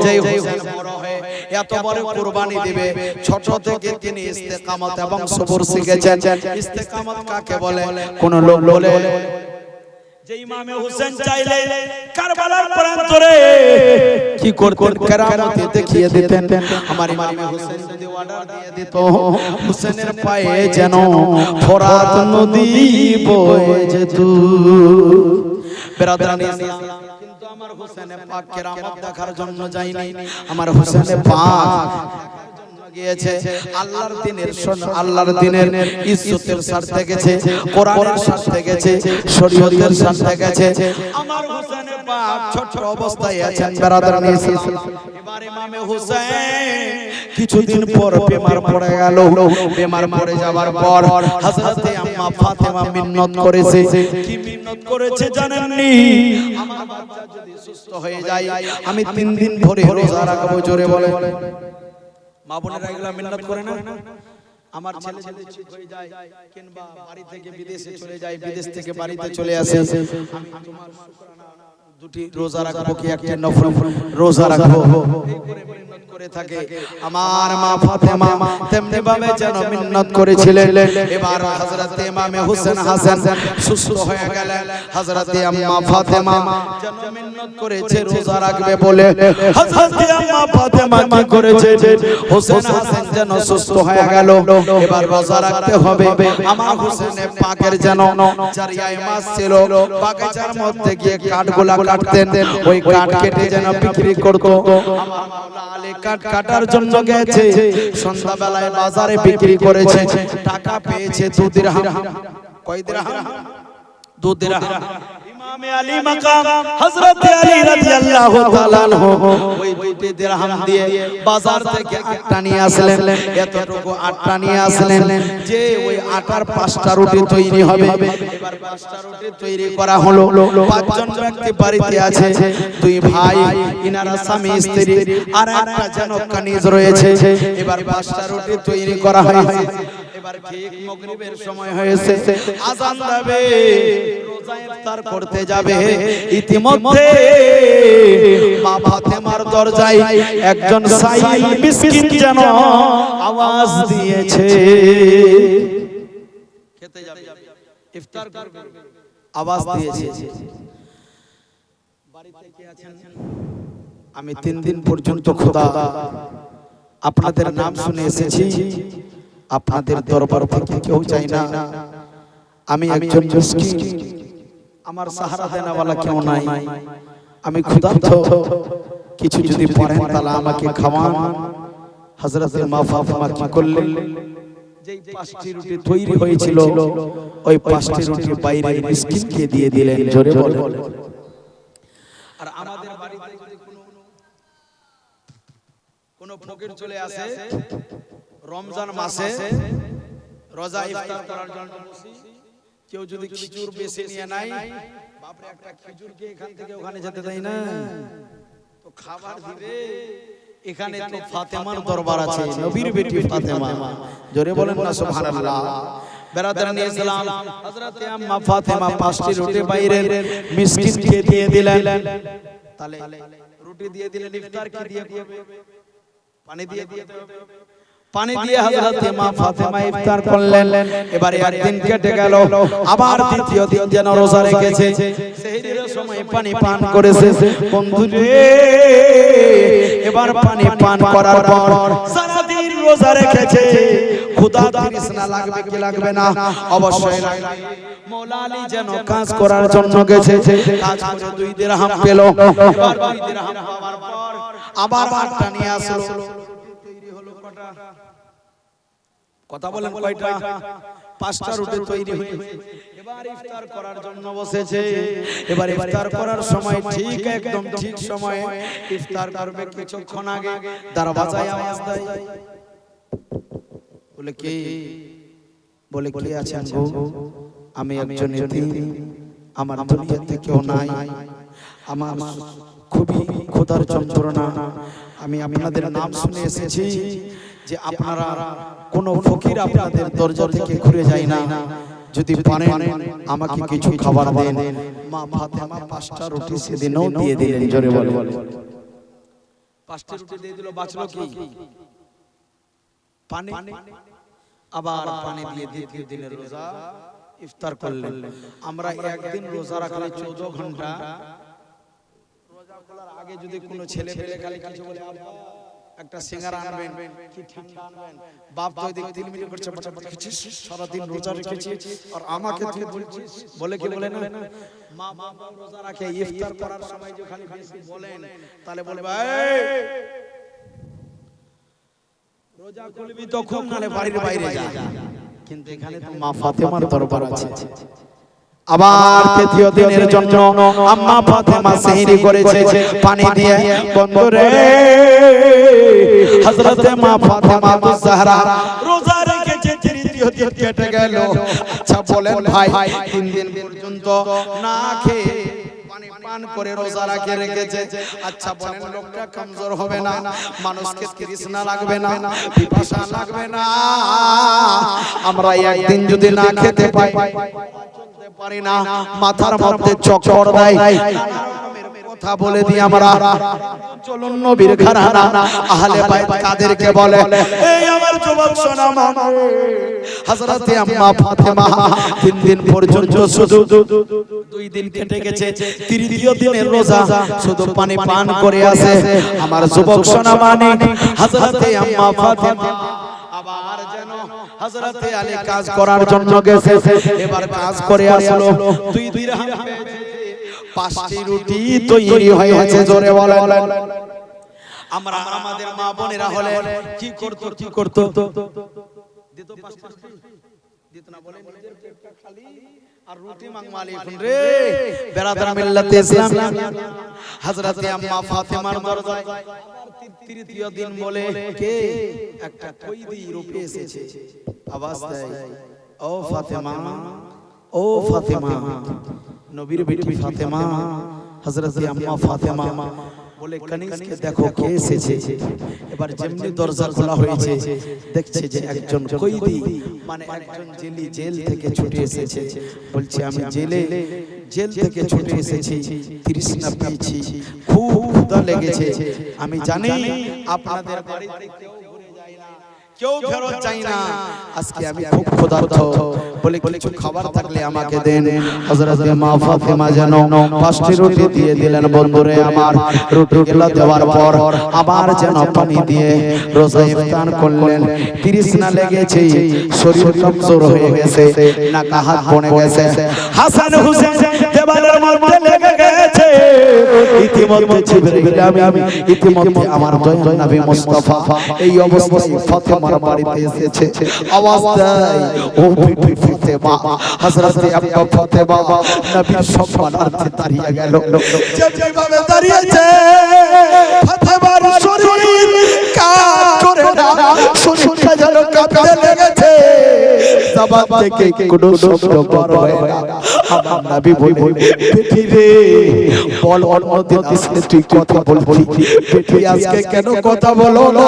যেই হোসেন বড় হয়ে এত বড় কুরবানি দিবে ছোট থেকে তিনি ইস্তেকামত এবং সবর শিখেছেন ইস্তেকামত কাকে বলে কোন লোক বলে যে ইমামে হোসেন চাইলে কারবালার প্রান্তরে কি করতেন কেরামত দেখিয়ে দিতেন আমার ইমামে হোসেন যদি অর্ডার দিয়ে দিত হোসেনের পায়ে যেন ফোরাত নদী বয়ে যেত বেরাদারানি ইসলাম কিন্তু আমার হোসেনে পাক কেরামত দেখার জন্য যায়নি আমার হোসেনে পাক গিয়েছে আল্লাহর দিনের ইজ্জতের স্বার্থে গেছে কোরআনের স্বার্থে গেছে শরীয়তের স্বার্থে গেছে আমার হোসেন পাক ছোট অবস্থায় আছেন বেরাদারানি ইসলাম এবার ইমামে হোসেন কিছুদিন পর বেমার পড়ে গেল বেমার পড়ে যাওয়ার পর হযরতে আম্মা ফাতেমা মিন্নত করেছে কি মিন্নত করেছে জানেননি আমার বাচ্চা যদি সুস্থ হয়ে যায় আমি 3 দিন ধরে রোজা রাখবো জোরে বলে মা বোনেরা এগুলা মিন্নত করে না আমার ছেলে যদি ঠিক হয়ে যায় কিংবা বাড়ি থেকে বিদেশে চলে যায় বিদেশ থেকে বাড়িতে চলে আসে আমি তোমার শুকরানা দুটি রোজা রাখবো কি একটা নফল রোজা রাখবো এই করে মিন্নত করে থাকে আমার মা ফাতেমা তেমনি ভাবে যেন মিন্নত করেছিলেন এবার হযরতে ইমামে হোসেন হাসান সুস্থ হয়ে গেলেন হযরতে আম্মা ফাতেমা যেন মিন্নত করেছে রোজা রাখবে বলে হযরতে আম্মা ফাতেমা কি করেছে হোসেন হাসান যেন সুস্থ হয়ে গেল এবার রোজা রাখতে হবে আমার হোসেনে পাকের যেন জারিয়ায় মাছ ছিল বাগিচার মধ্যে গিয়ে কাঠগোলা কাটতেন ওই কাঠ কেটে যেন বিক্রি করত আমার মাওলা আলী কাঠ কাটার জন্য গেছে সন্ধ্যাবেলায় বাজারে বিক্রি করেছে টাকা পেয়েছে 2 দিরহাম কয় দিরহাম 2 দিরহাম ইমামে আলী মাকাম হযরত আলী রাদিয়াল্লাহু তাআলা আনহু ওই 2 দিরহাম দিয়ে বাজার থেকে আটা নিয়ে আসলেন এতটুকু আটা নিয়ে আসলেন যে ওই আটার 5টা রুটি তৈরি হবে এবার 5টা রুটি তৈরি করা হলো 5 জন ব্যক্তি বাড়িতে আছে 2 ভাই ইনারা স্বামী স্ত্রী আর একটা যেন কানিজ রয়েছে এবার 5টা রুটি তৈরি করা হয়েছে এবার ঠিক মাগরিবের সময় হয়েছে আযান দেবে রোজা ইফতার করতে যাবে ইতিমধ্যে মা ফাতেমার দরজায় একজন সাইল মিসকিন যেন আওয়াজ দিয়েছে খেতে যাবে ইফতার করবে আওয়াজ দিয়েছে বাড়িতে কে আছেন আমি 3 দিন পর্যন্ত খোদা আপনাদের নাম শুনে এসেছি আপনাদের দরবার থেকে কেউ চাই না আমি একজন মিসকিন আমার সাহারা দেনাওয়ালা কেউ নাই আমি ক্ষুধার্ত কিছু যদি পারেন তাহলে আমাকে খাওয়ান হযরতে মা ফাতেমা কি করলেন যেই 5টি রুটি তৈরি হয়েছিল ওই 5টি রুটি বাইরে মিসকিনকে দিয়ে দিলেন জোরে বলেন আর আমাদের বাড়িতে যদি কোনো ফকির চলে আসে রমজান মাসে রোজা ইফতার করার জন্য কেউ যদি খেজুর বেশি নিয়ে নাই বাপরে একটা খেজুরকে এখান থেকে ওখানে যেতে দেয় না তো খাবার দিবে এখানে তো ফাতেমার দরবার আছে নবীর বেটি ফাতেমা জোরে বলেন না সুবহানাল্লাহ বেরাদারানি ইসলাম হযরতে আম্মা ফাতেমা 5টি রুটি বাইরে মিসকিনকে দিয়ে দিলেন তাহলে রুটি দিয়ে দিলেন ইফতার কি দিয়ে করবে পানি দিয়ে দিতে হবে পানি দিয়ে হযরতে মা ফাতেমা ইফতার করলেন এবারে একদিন কেটে গেল আবার দ্বিতীয় দিন যেন রোজা রেখেছে সেহরির সময় পানি পান করেছে বন্ধুরে এবার পানি পান করার পর সারা দিন রোজা রেখেছে ক্ষুধা তৃষ্ণা লাগবে কি লাগবে না অবশ্যই লাগবে মওলা আলী যেন কাজ করার জন্য গেছে কাজ করে 2 দিরহাম পেল এবার 2 দিরহাম পাওয়ার পর আবার আটটা নিয়ে আসলো তৈরি হলো কটা কথা বলেন কয়টা 5টা রুটি তৈরি হয়েছে এবার ইফতার করার জন্য বসেছে এবার ইফতার করার সময় ঠিক একদম ঠিক সময়ে ইফতার করবে কিছুক্ষণ আগে দরজায় আওয়াজ দেয় বলে কে আছেন গো আমি একজন এতিম আমার দুনিয়াতে কেউ নাই আমার খুবই ক্ষুধার যন্ত্রণা আমি আপনাদের নাম শুনে এসেছি যে আপনারা কোন ফকির আপনাদের দরজা থেকে ঘুরে যায় না যদি পারেন আমাকে কিছু খাবার দেন মা ফাতেমা 5টা রুটি সেদিনও দিয়ে দিলেন জোরে বলে 5টা রুটি দিয়ে দিল বাঁচলো কি পানি আবার পানি দিয়ে দ্বিতীয় দিনের রোজা ইফতার করলেন। আমরা একদিন রোজা রাখলে 14 ঘন্টা, রোজা খোলার আগে যদি কোনো ছেলে পেলে খালি কিছু বলে আব্বা একটা সিঙ্গারা আনবেন কি ঠান্ডা আনবেন, বাপ তো এদিক 3 মিনিট করছে বলছিস সারা দিন রোজা রেখেছি আর আমাকে তুই বলছিস, বলে কি বলে না মা বাবা রোজা রাখে ইফতার করার সময় যে খালি বেশি বলেন তাহলে বলবে এই রোজা খুলবি তখন নালে বাড়ির বাইরে যা। কিন্তু এখানে তো মা ফাতেমার দরবার আছে। আবার তৃতীয় দিনের জন্য আম্মা ফাতেমা সেহরি করেছে পানি দিয়ে, বন্ধুরে হযরতে মা ফাতেমা জাহরা রোজা রেখেছে, তৃতীয় দিন কেটে গেল। আচ্ছা বলেন ভাই 3 দিন পর্যন্ত না খেয়ে পানি পান করে রোজা রেখেছে, আচ্ছা বলেন লোকটা কমজোর হবে না? মানুষকে তৃষ্ণা লাগবে না, পিপাসা লাগবে না? আমরা একদিন যদি না খেতে পাই চলতে পারি না, মাথার মধ্যে চক্কর দেয়। কথা বলে দিই আমরা, চলুন নবীর ঘরানা আহলে বাইত কাদেরকে বলে? এই আমার যুবক সোনা মা হযরতে আম্মা ফাতেমা 3 দিন পর্যন্ত শুধু 2 দিন কেটে গেছে, তৃতীয় দিনের রোজা শুধু পানি পান করে আছে। আমার যুবক সোনা মানে হযরতে আম্মা ফাতেমা আবার যেন হযরতে আলী কাজ করার জন্য গেছে, এবার কাজ করে আসলো, 2 দিরহাম পেয়েছে, 5টি রুটি তৈরি হয়েছে। জোরে বলেন। আমরা আমাদের মা বোনেরা হলে কি করত? দিত 5টি রুটি দিত না, বলে নিজের পেটটা খালি আর রুটি মাংমালি রে। বেরাদার মিল্লাতে ইসলাম হযরতে আম্মা ফাতেমার দরজায় তৃতীয় দিন বলে কে একটা কয়দি রূপে এসেছে, আওয়াজ দেয় ও ফাতেমা, ও ফাতেমা, নবীর বেটি ফাতেমা, হযরতে আম্মা ফাতেমা বলে কনিষ্ঠকে দেখো কে এসেছে। এবার যেমনি দরজা খোলা হয়েছে দেখছে যে একজন কয়দি মানে একজন জেলি জেল থেকে ছুটে এসেছে, বলছে আমি জেল থেকে ছুটে এসেছি, তৃষ্ণা পেয়েছি, খুব ক্ষুধা লেগেছে, আমি জানি আপনাদের বাড়িতে কেউ ঘুরে যায় না, কেউ ফেরত যায় না, আজকে আমি খুব ক্ষুধার্ত, বলে কিছু খাবার থাকলে আমাকে দেন। হযরতে মা ফাতেমা যেন 5টি রুটি দিয়ে দিলেন। বন্ধুরে আমার, রুটিগুলো দেওয়ার পর আবার যেন পানি দিয়ে রোজা ইফতার করলেন। তৃষ্ণা লেগেছে, শরীর কমজোর হয়ে গেছে, নাকা হাত বনে গেছে, হাসান হুসেন দেওয়ালের মধ্যে লেগে গেছে। ইতিমধ্যে জিবরাইল আমিন, ইতিমধ্যে আমার দয়াল নবী মুস্তাফা এই অবস্থায় ফাতেমার বাড়িতে এসেছে। আওয়াজ দেয় ও বিবি ফাতেমা, হযরতে আব্বা ফাতেমা নবীর সম্মানার্থে দাঁড়িয়ে গেল। যেভাবে দাঁড়িয়েছে ফাতেমার শরীর কাজ করে না, শরীরটা যেন কাঁপতে লেগেছে, জবান থেকে কোনো শব্দ বার হয় না। আমার নবী বলে বেটি রে বল, অন্যদিন আসলে তুই কথা বলবি, বেটি আজকে কেন কথা বলো না?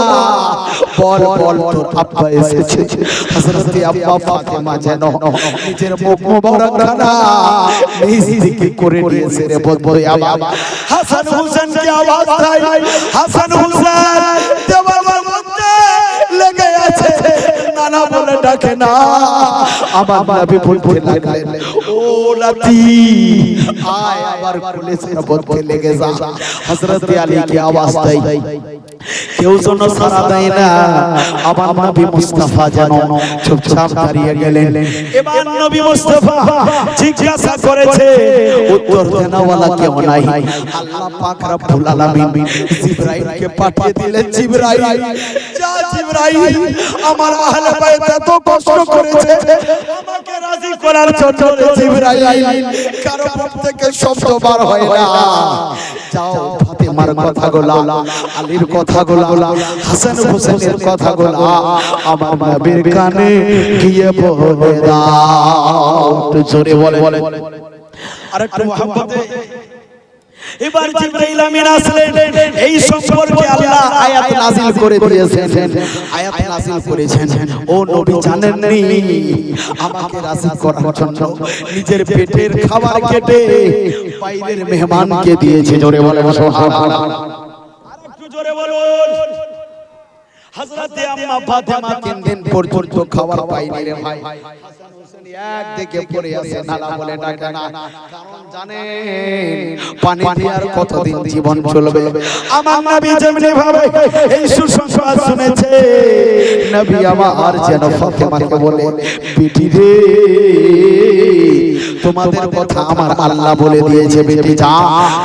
বল বল তোর আব্বা এসেছে। হযরতে আব্বা ফাতেমা যেন নিজের মুখ মোবারক খানা নিজ দিকে করে নিয়েছে রে বন্ধু। আবার হাসান হুসেন কি আওয়াজ দেয়, হাসান হুসেন দেওয়ালের মধ্যে লেগে আছে, নানা বলে ডাকে না। আমার নবী বলতে লাগলেন ও লাতি আয়, আবার খুলেছে বলতে লেগে যা। হযরতে আলী কি আওয়াজ দেয়, কেউ যেন সাড়া দেয় না। আমার নবী মুস্তাফা যেন চুপচাপ দাঁড়িয়ে গেলেন। এবার নবী মুস্তাফা জিজ্ঞাসা করেছে, উত্তর দেওয়ালা কেউ নাই? আল্লাহ পাক রব্বুল আলামিন জিবরাইলকে পাঠিয়ে দিলেন। জিবরাইল যা, জিবরাইল আমার আহলে বাইত এত কষ্ট করেছে আমাকে রাজি করার জন্য। জিবরাইল কারো মুখ থেকে শব্দ বার হয় না, যাও ফাতেমার কথাগুলো, আলীর কথাগুলো, হাসান হুসেনের কথাগুলো আমার নবীর কানে গিয়ে বলে দাও। একটু জোরে বলে আরেকটু মোহাম্মতে। এবার জিবরাইল আমিন আসলেন, এই সম্পর্কে আল্লাহ আয়াত নাযিল করে দিয়েছেন, আয়াত নাযিল করেছেন। ও নবী জানেননি আমাকে রাজি করার জন্য নিজের পেটের খাবার কেটে বাইরের মেহমানকে দিয়েছে। জোরে বলে সুবহানাল্লাহ, আরেকটু জোরে বলুন। হযরতে আম্মা ফাতেমা 3 দিন পর্যন্ত খাবার পায়নি রে ভাই। হাসান হোসেন একদিকে পড়ে আছে, নালা বলে ডাকে না, কারণ জানেন পানি দিয়ে আর কতদিন জীবন চলবে। আমার নবী যেমনি ভাবে এই সুসংবাদ শুনেছে, নবী আমার যেন ফাতেমাকে বলে, বিটি রে তোমাদের কথা আমার আল্লাহ বলে দিয়েছে, বেটি যা,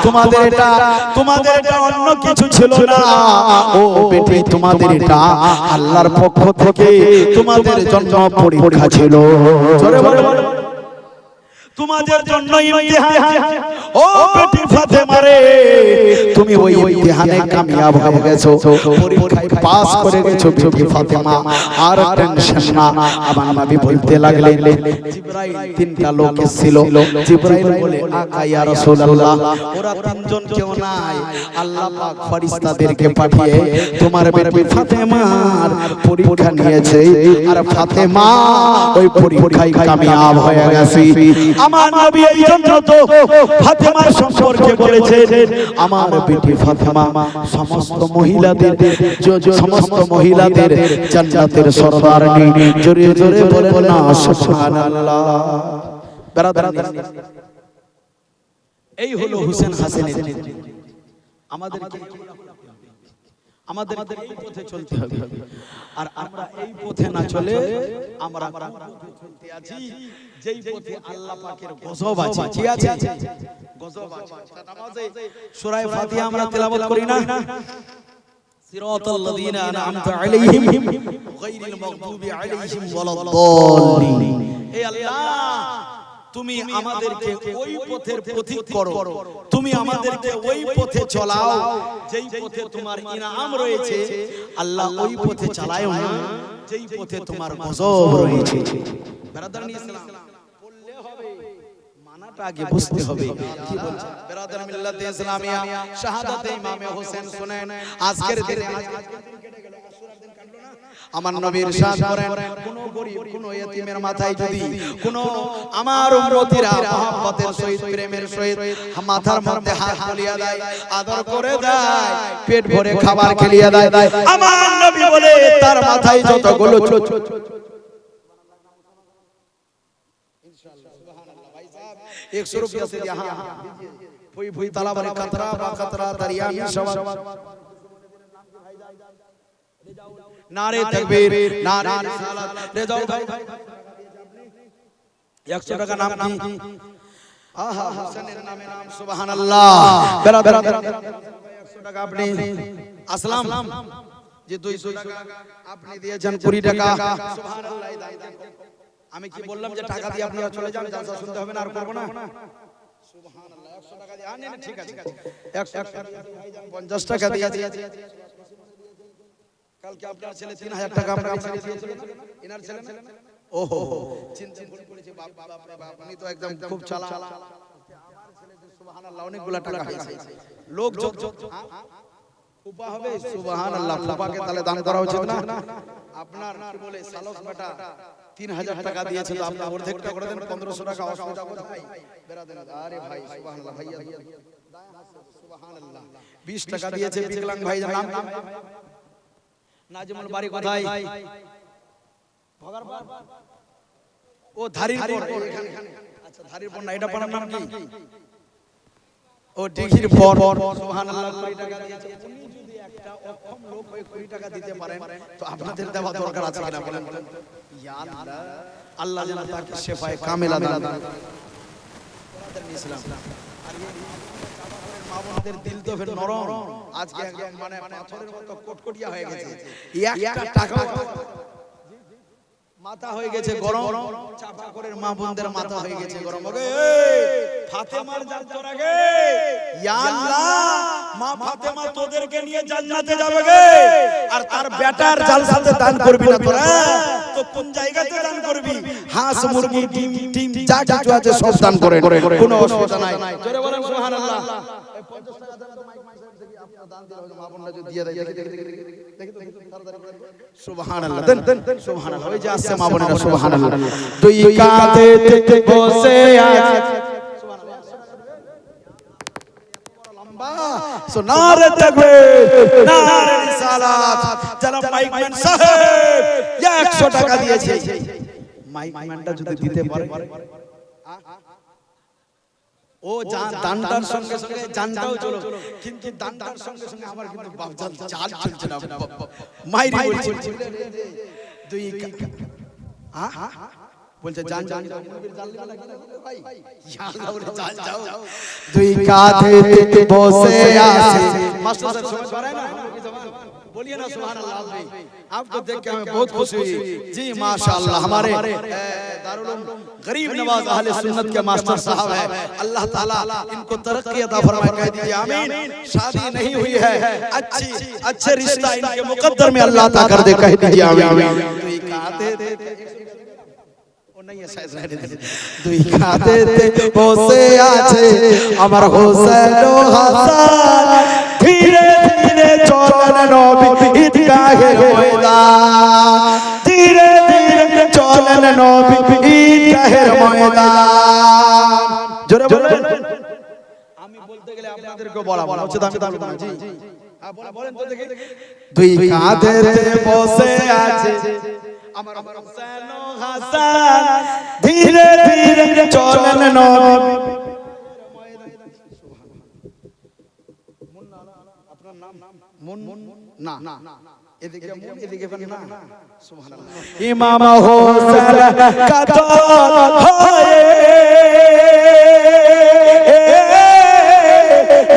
তোমাদের এটা অন্য কিছু ছিল না, ও বেটি তোমাদের এটা আল্লাহর পক্ষ থেকে তোমাদের জন্য পরীক্ষা ছিল। জোরে বলো, তোমাদের জন্য ইমতিহান। ও বেটি ফাতেমা রে, তুমি ওই ইমতিহানে কামিয়াব হয়ে গেছো, পরীক্ষায় পাস করে গেছো বেটি ফাতেমা, আর টেনশন না। আমার নবী বলতে লাগলেন, জিবরাইল 3টা লোক ছিল, জিবরাইল বলে আকা ইয়া রাসূলুল্লাহ, ওরা 3 জন কেউ নাই, আল্লাহ পাক ফেরেশতাদেরকে পাঠিয়ে তোমার বেটি ফাতেমার পরীক্ষা নিয়েছে, আর ফাতেমা ওই পরীক্ষায় কামিয়াব হয়ে গেছে। আমার নবী এই জন্য তো ফাতেমার সম্পর্কে বলেছেন, আমার বেটি ফাতেমা সমস্ত মহিলাদের জান্নাতের সরদারনি। জোরে জোরে বলেন না সুবহানাল্লাহ। ব্রাদার, এই হলো হোসেন হাসানের। আমাদের এই পথে চলতে হবে, আর আমরা এই পথে না চলে আমরা চলতে আছি যেই পথে আল্লাহ পাকের গজব আছে। কি আছে? গজব আছে। নামাজে সূরা ফাতিহা আমরা তেলাওয়াত করি না, সিরাতাল লাযিনা আনআমতা আলাইহিম গায়রিল মাগদুবি আলাইহিম ওয়ালাদ-দাল্লিন। হে আল্লাহ, তুমি আমাদেরকে ওই পথের পথিক করো, তুমি আমাদেরকে ওই পথে চলাও যেই পথে তোমার ইনাম রয়েছে। আল্লাহ ওই পথে চালায়ও না যেই পথে তোমার গজব রয়েছে। ব্রাদার ইসলাম বললে হবে, মানাটা আগে বুঝতে হবে। কি বলছে ব্রাদার মিল্লাতে ইসলামিয়া শাহাদাতে ইমামে হোসেন শুনেন। আজকের দিনে আমার নবী ইরশাদ করেন, কোন গরীব কোন ইয়তিমের মাথায় যদি কোন আমার উম্মতিরা মহব্বতের সহিত প্রেমের সহিত মাথার মধ্যে হাত বুলিয়ে দেয়, আদর করে দেয়, পেট ভরে খাবার খেলিয়ে দেয়, আমার নবী বলে তার মাথায় যতগুলো ইনশাআল্লাহ ভাই সাহেব 100 रुपया से यहां भुई भुई तालाब रे कतरा बा कतरा दरिया में सवार नारे तकबीर नारे रिसालत রেজাউল ভাই 100 টাকা নাম কি? আহা হোসেনের নামে নাম সুবহানাল্লাহ। বেরাদার 100 টাকা আপনি আসলাম যে 200 টাকা আপনি দিয়েছেন 20 টাকা সুবহানাল্লাহ। আমি কি বললাম যে টাকা দিয়ে আপনারা চলে যান, জালসা শুনতে হবে না, আর করব না? সুবহানাল্লাহ 100 টাকা দিয়ে আনেন, ঠিক আছে 150 টাকা দিয়ে কালকে আপনার ছেলে 3000 টাকা আপনাকে ছেড়ে দিয়েছিল, এনার ছেলে ওহো চিন্তা করে পড়েছে, বাপ বাপ বাপ আমি তো একদম খুব চালাক, আমার ছেলে যে সুবহানাল্লাহ অনেকগুলা টাকা হয়েছে, লোক যোগ ফুপা হবে সুবহানাল্লাহ, ফুপাকে তাহলে দান করা উচিত না? আপনার কি বলে সালস বেটা 3000 টাকা দিয়েছে, তো আপনি অর্ধেকটা করে দেন, 1500 টাকা অসুবিধা কোথায়? বেরাদার আরে ভাই সুবহানাল্লাহ, ভাইয়া সুবহানাল্লাহ 20 টাকা দিয়েছে বিকলাঙ্গ ভাই, নাম নাজমুল বাড়ি কোথায়? ভগারপাড়, ও ধারির পর, আচ্ছা ধারির পর না, এটা পড়ার নাম কি? ও দিঘির পর, সুবহানাল্লাহ 20 টাকা দিয়েছে। উনি যদি একটা অক্ষম লোক হয়ে 20 টাকা দিতে পারেন, তো আপনাদের দেওয়া দরকার আছে কিনা বলেন? ইয়া আল্লাহ, আল্লাহ যেন তাকে শিফায়ে কামিলা দান করেন। ইসলাম আর আমাদের দিল তো ফের নরম, আজকে একদম মানে পাথরের মতো কটকটিয়া হয়ে গেছে, একটা টাকা মাথা হয়ে গেছে গরম, চাপা করে মা বোনদের মাথা হয়ে গেছে গরম। ওরে ফাতেমার জান্নাত আগে, ইয়া আল্লাহ মা ফাতেমা তোদেরকে নিয়ে জান্নাতে যাবে গে, আর তার বেটার জালসাতে দান করবি না তোরা, তো কোন জায়গাতে দান করবি? হাঁস মুরগি ডিম টিম যা কিছু আছে সব দান করে, কোনো অসুবিধা নাই। জোরে বলেন সুবহানাল্লাহ। 50 টাকা দেন, মাইক সাহেব থেকে আপনারা দান দিলে মা বোনরা যদি দিয়ে দেয়, দেখি তাড়াতাড়ি করে সুবহানাল্লাহ দেন সুবহানাল্লাহ। ওই যে আসছে মা বোনেরা সুবহানাল্লাহ, দুই কাঁধে থেকে বসে আছে সুবহানাল্লাহ, নারে তাকবীর নারে রিসালাত, যারা মাইকম্যান সাহেব 100 টাকা দিয়েছে, মাইকম্যানটা যদি দিতে পারে ও দানটার সঙ্গে সঙ্গে জানটাও চলো, কিন্তু দানটার সঙ্গে সঙ্গে আমার কিন্তু বাপজান চাল চলছে না, মাইরি বলছে দুই বলছে জান জান দুই কাঁধে বসে আছে মাস্টার সাহেব समझ पा रहे हैं ना, बोलिए ना सुभान अल्लाह। आपको देख के हमें बहुत खुशी हुई जी, माशाअल्लाह। हमारे दारुल उलूम गरीब नवाज अहले सुन्नत के मास्टर साहब है, अल्लाह ताला इनको तरक्की अता फरमाए, कह दीजिए आमीन। शादी नहीं हुई है, अच्छे रिश्ता इनके मुकद्दर में अल्लाह अता कर दे, कह दीजिए आमीन। दुई काते नहीं है शायद दुई काते बसे आछे আমার হোসেন ও হাসান, ধীরে ধীরে চলেন নবী ঈদগাহের ময়দান, ধীরে ধীরে চলেন নবী ঈদগাহের ময়দান। জোরে বলেন, আমি বলতে গেলে আপনাদেরকে বলা হচ্ছে দামি দামি জি হ্যাঁ বলেন তো দেখি। দুই কাঁধেতে বসে আছে আমার হোসেন ও হাসান, ধীরে ধীরে চলেন নবী। আপনার নাম মুন না এদিকে মুন এদিকে না, সুবহানাল্লাহ। ইমাম হোসেন কত হয়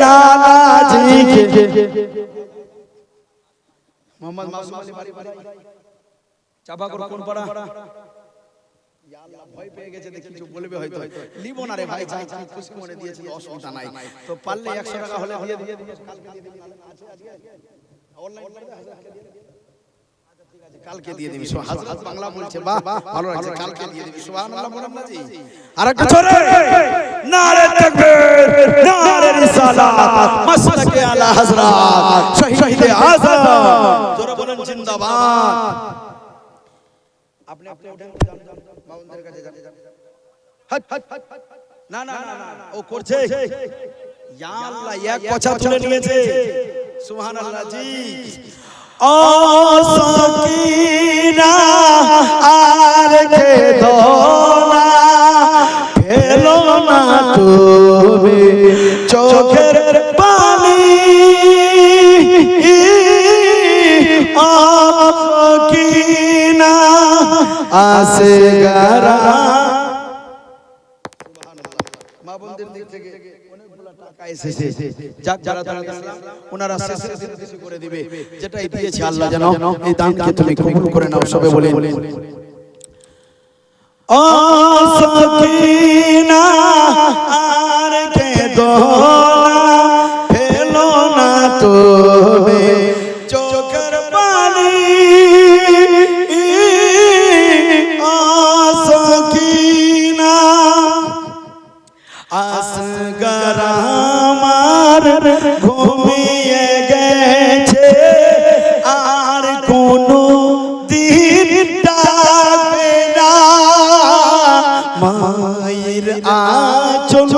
নানাজি কে মোহাম্মদ মাসুম আলী বাড়ি চাপা করে কোন পাড়া, ইয়া আল্লাহ ভয় পেয়ে গেছে দেখি কিছু বলবে হয়তো, লিবো না রে ভাই, যাই খুশি মনে দিয়েছি অসুবিধা নাই, তো পারলে 100 টাকা হলে দিয়ে দিয়ে কালকে দিয়ে দিবেন, আছে আজকে অনলাইন করে কালকে দিয়ে দিবি। হযরত বাংলা বলছে বাহ ভালো লাগছে, কালকে দিয়ে দিবি, সুবহানাল্লাহ বলেন না জি। আরেকটা জোরে নারে তাকবীর নারে রিসালাত মাসলাকে আলা হযরত শহীদে আযম, জোরে বলেন জিন্দাবাদ। আপনি আপনি ওঠেন মামুনদের কাছে যান, না না না ও করছে, ইয়া আল্লাহ এক কথা তুলে নিয়েছে, সুবহানাল্লাহ জি। ও সকিনা আর কে দোনা ফেলো না তুমি চোখের পানি, ও সকিনা আসে গারা। মা বোনদের দিক থেকে অনেকগুলো টাকা এসেছে, যাক যারা দান দিয়েছেন ওনারা শেষে কিছু করে দিবে, যেটাই দিয়েছে আল্লাহ যেন এই দানকে তুমি কবুল করে নাও, সবে বলেন ও সকিনা আর কে দোনা ফেলো না তুমি চোখের পানি, ও সকিনা আসগর আমার ঘুমিয়ে গেছে, আর কোনো দিন ডাকবে না, মায়ের আঁচল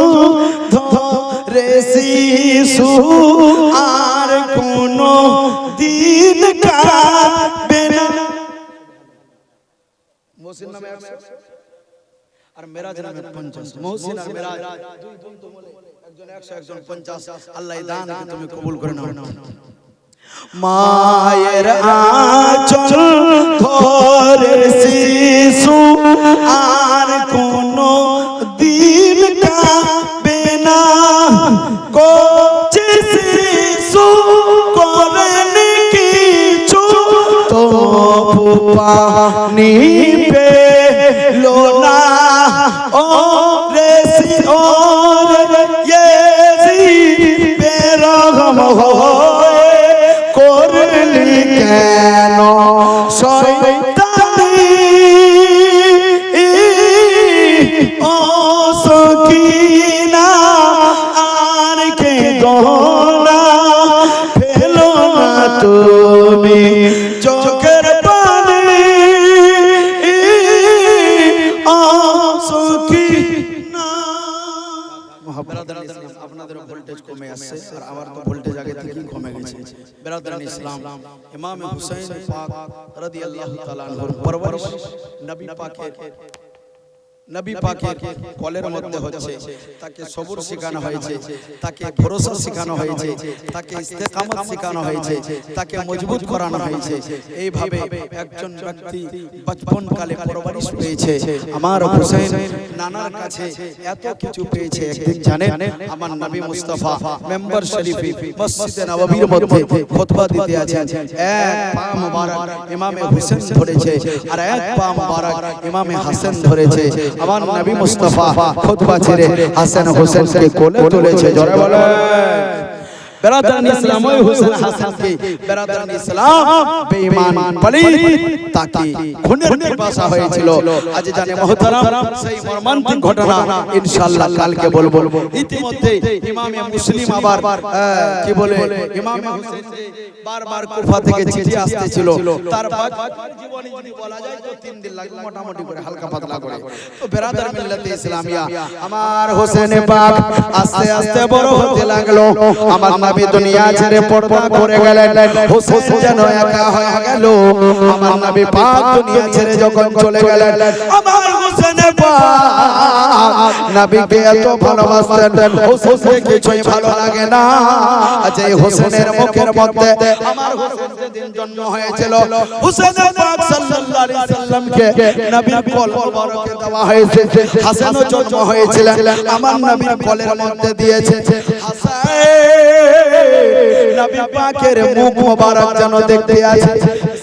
ধরে শিশু আর কোনো দিন কাঁদবে না। মোহসিন নামে 100 আর মেরাজ নামে 50, মোহসিন আর মেরাজ দুই বন্ধু বলে একজন 100 একজন 50, আল্লাহ এই দানকে তুমি কবুল করে নাও। মায়ের আঁচল ধরে শিশু আর কোনো দিন কাঁদবে না, কোচে শিশু করেনি কিছু তো পানি পেলো না, ও রেসি ও ইয়েজি বেরহম হয়ে করলি কেন শয়তানি, ও সকিনা আর কে দোনা ফেলো না তুমি চোখের পানি, ও সকিনা। আপনাদের ভোল্টেজ কমে আসছে আর আমার তো ভোল্টেজ আগে থেকেই কমে গেছে। বেরাদারান ইসলাম ইসলাম ইমাম হুসাইন পাক রাদিয়াল্লাহু তাআলা আনহুর পরওয়ারিশ নবী পাকের কলের মধ্যে হচ্ছে, তাকে সবর শেখানো হয়েছে, তাকে ভরসা শেখানো হয়েছে, তাকে ইস্তেকামত শেখানো হয়েছে, তাকে মজবুত করানো হয়েছে। এইভাবে একজন ব্যক্তি বচপন কালে পরওয়ারিশ পেয়েছে। আমার হুসাইন নানার কাছে এত কিছু পেয়েছে। একদিন জানেন আমার নবী মুস্তাফা মেম্বার শরীফে মসজিদে নববীর মধ্যে খুতবা দিতে আছেন। এক পা মুবারক ইমামে হুসাইন ধরেছে আর এক পা মুবারক ইমামে হাসান ধরেছে। আমার নবী মুস্তাফা খুতবা ছেড়ে হাসান হোসেনকে কোলে তুলেছে। জোরে বলেন বেরাদারান ইসলাম। ওই হোসেন হাসানকে বেরাদারান ইসলাম বেঈমান পলিত তাকে খুনের পিপাসা হয়েছিল। আজ জানে মুহতারাম সেই মর্মান্তিক ঘটনা ইনশাআল্লাহ কালকে বলবো। ইতিমধ্যে ইমামে মুসলিম আবার কি বলে ইমামে হোসেন বারবার কুফা থেকে চিঠি আসতেছিল। তার জীবনী যদি বলা যায় তো 3 দিন লাগবে মোটামুটি করে হালকা পাতলা করে। তো বেরাদার মিল্লাতে ইসলামিয়া আমার হোসেন পাক আস্তে আস্তে বড় হতে লাগলো। আমার নবী দুনিয়া ছেড়ে পর্দা করে গেলেন। হোসেন যেন একা হয়ে গেল। আমার নবী পাক দুনিয়া ছেড়ে যখন চলে গেলেন, আমার হোসেন পাক নবীকে এত ভালোবাসতেন, হোসেনকে কিছুই ভালো লাগে না। আজ এই হোসেনের মুখের মধ্যে আমার হোসেন যেদিন জন্ম হয়েছিল, হোসেন পাক সাল্লাল্লাহু আলাইহি সাল্লামকে নবীর কোল মোবারকে দেওয়া হয়েছে। হাসানও জন্ম হয়েছিল আমার নবীর কোলের মধ্যে দিয়েছে। হাসান নবী পাকের মুখ মোবারক যেন দেখতে আছে,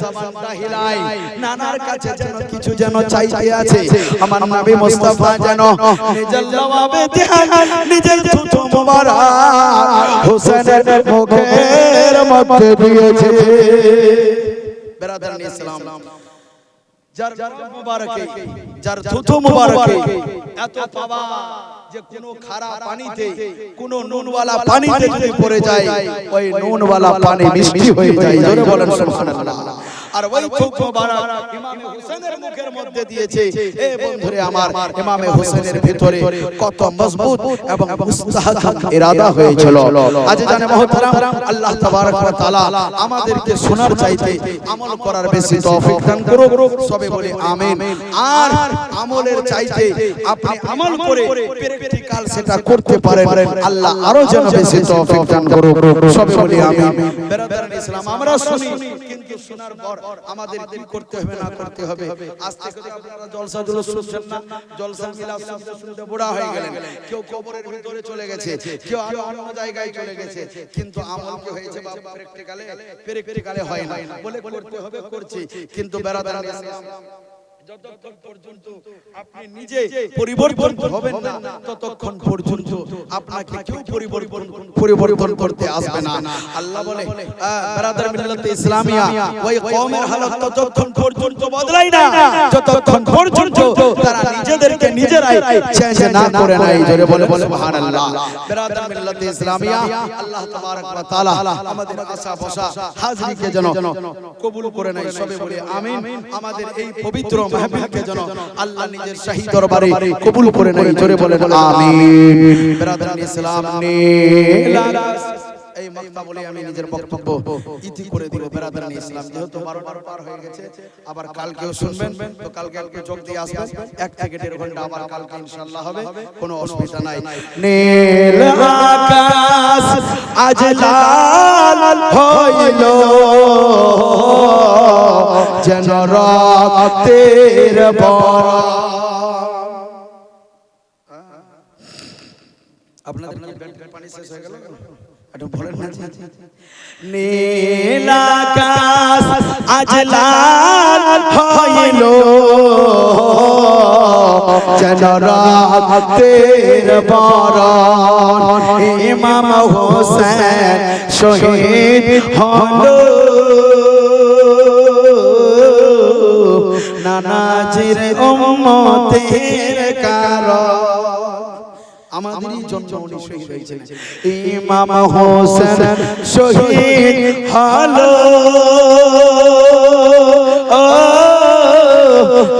জবানটা হিলায়, নানার কাছে যেন কিছু যেন চাইতে আছে। আমার নবী মুস্তাফা যেন নিজের জবাবে ধ্যান নিজের থুথু মোবারক হোসেনের মুখের মধ্যে দিয়েছে। বেরাদারান ইসলাম যার মুবারকে যার থুথু মুবারকে এত পাওয়া যে কোনো খারা পানিতে কোনো নুনওয়ালা পানিতে যদি পড়ে যায় ওই নুনওয়ালা পানি মিষ্টি হয়ে যায়। জোরে বলেন সুবহানাল্লাহ। আর ওই থুথু মুবারক ইমামে হোসেনের মুখের মধ্যে দিয়েছে। এ বন্ধুরে আমার ইমামে হোসেনের ভিতরে কত মজবুত এবং মুস্তাহাদ ইরাদা হয়েছিল। আজ জানে মুহতারাম আল্লাহ তাবারক ওয়া তাআলা আমাদেরকে শোনার চাইতে আমল করার বেশি তৌফিক দান করুক। সবে বলি আমিন। আর আমলের চাইতে আপনি আমল করে প্র্যাকটিক্যাল সেটা করতে পারেন, আল্লাহ আরো যেন বেশি তৌফিক দান করুক। সবে বলি আমিন। বেরাদারান ইসলাম আমরা শুনি, কিন্তু শোনার পর আমাদের কি করতে হবে না করতে হবে। আজ থেকে আপনারা জলসা জুলুস শুনছেন না, জলসা মিলাদ শুনতে শুনতে বুড়া হয়ে গেলেন। কেউ কবরের ভিতরে চলে গেছে, কেউ আরো অন্য জায়গায় চলে গেছে, কিন্তু আমল কি হয়েছে বাপ প্র্যাকটিক্যালে হয় না বলে করতে হবে করছি। কিন্তু বেরাদারান ইসলাম যতক্ষণ পর্যন্ত আপনি নিজে পরিবর্তন হবেন না ততক্ষণ পর্যন্ত আপনাকে কেউ পরিবর্তন করতে আসবে না। আল্লাহ বলে বেরাদার মিল্লাতে ইসলামিয়া ওই কওমের হালত ততক্ষণ পর্যন্ত বদলায় না যতক্ষণ পর্যন্ত তারা নিজেদেরকে নিজেরাই চেঞ্জ না করে নেয়। জোরে বলে সুবহানাল্লাহ। বেরাদার মিল্লাতে ইসলামিয়া আল্লাহ তাবারক ওয়া তাআলা আমাদের আশা বসা হাজিরিকে যেন কবুল করে নেয়। সবে বলে আমিন। আমাদের এই পবিত্র মাহফিলকে যেন আল্লাহ নিজের শাহী দরবারে কবুল করে নেয়। জোরে বলেন আমিন। বেরাদারান ইসলাম এই মক্তা বলে আমি নিজের বক্তব্য ইতি করে দিব। বেরাদারান ইসলাম যেহেতু 12টা পার হয়ে গেছে, আবার কালকেও শুনবেন, তো কালকে একটু যোগ দিয়ে আসবেন। 1 থেকে 1.5 ঘন্টা আবার কালকে ইনশাআল্লাহ হবে, কোনো অসুবিধা নাই। নীল আকাশ আজ লাল হইল যেন রক্তের বরণ। আপনাদের পানি শেষ হয়ে গেল, একটু বলেন না। নীল আকাশ আজ লাল হইল যেন রক্তের বরণ। ইমাম হোসেন শহীদ হলো নানাজির উম্মতের কারণ। আমাদেরই জন্য উনি শহীদ হয়েছেন। ইমাম হোসেন শহীদ হলো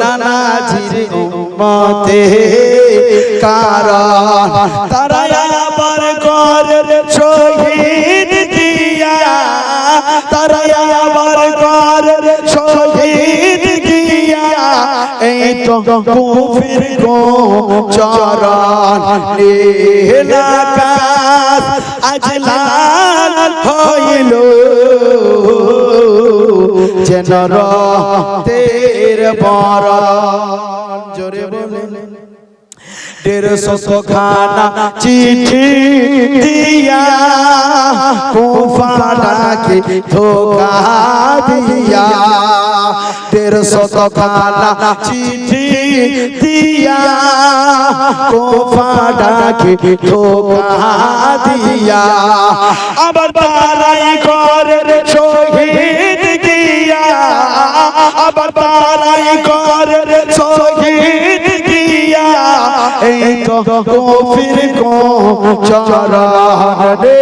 নানাজির উম্মতের কারণ। তারা আবার করে শহীদ দিয়া, তারা কুফির গো চরণ নীলাকাশ আজ লাল হইল যেন রক্তের বরণ জোরে বলেন 150 খানা চিঠি দিয়া কুফারাকে ধোঁকা দিয়া 150 খানা চিঠি দিয়া কুফারাকে ধোঁকা দিয়া আবার তারাই করে শহীদ গিয়া আবার তারাই করে শহীদ গিয়া এই তো কুফির গো চরণ রে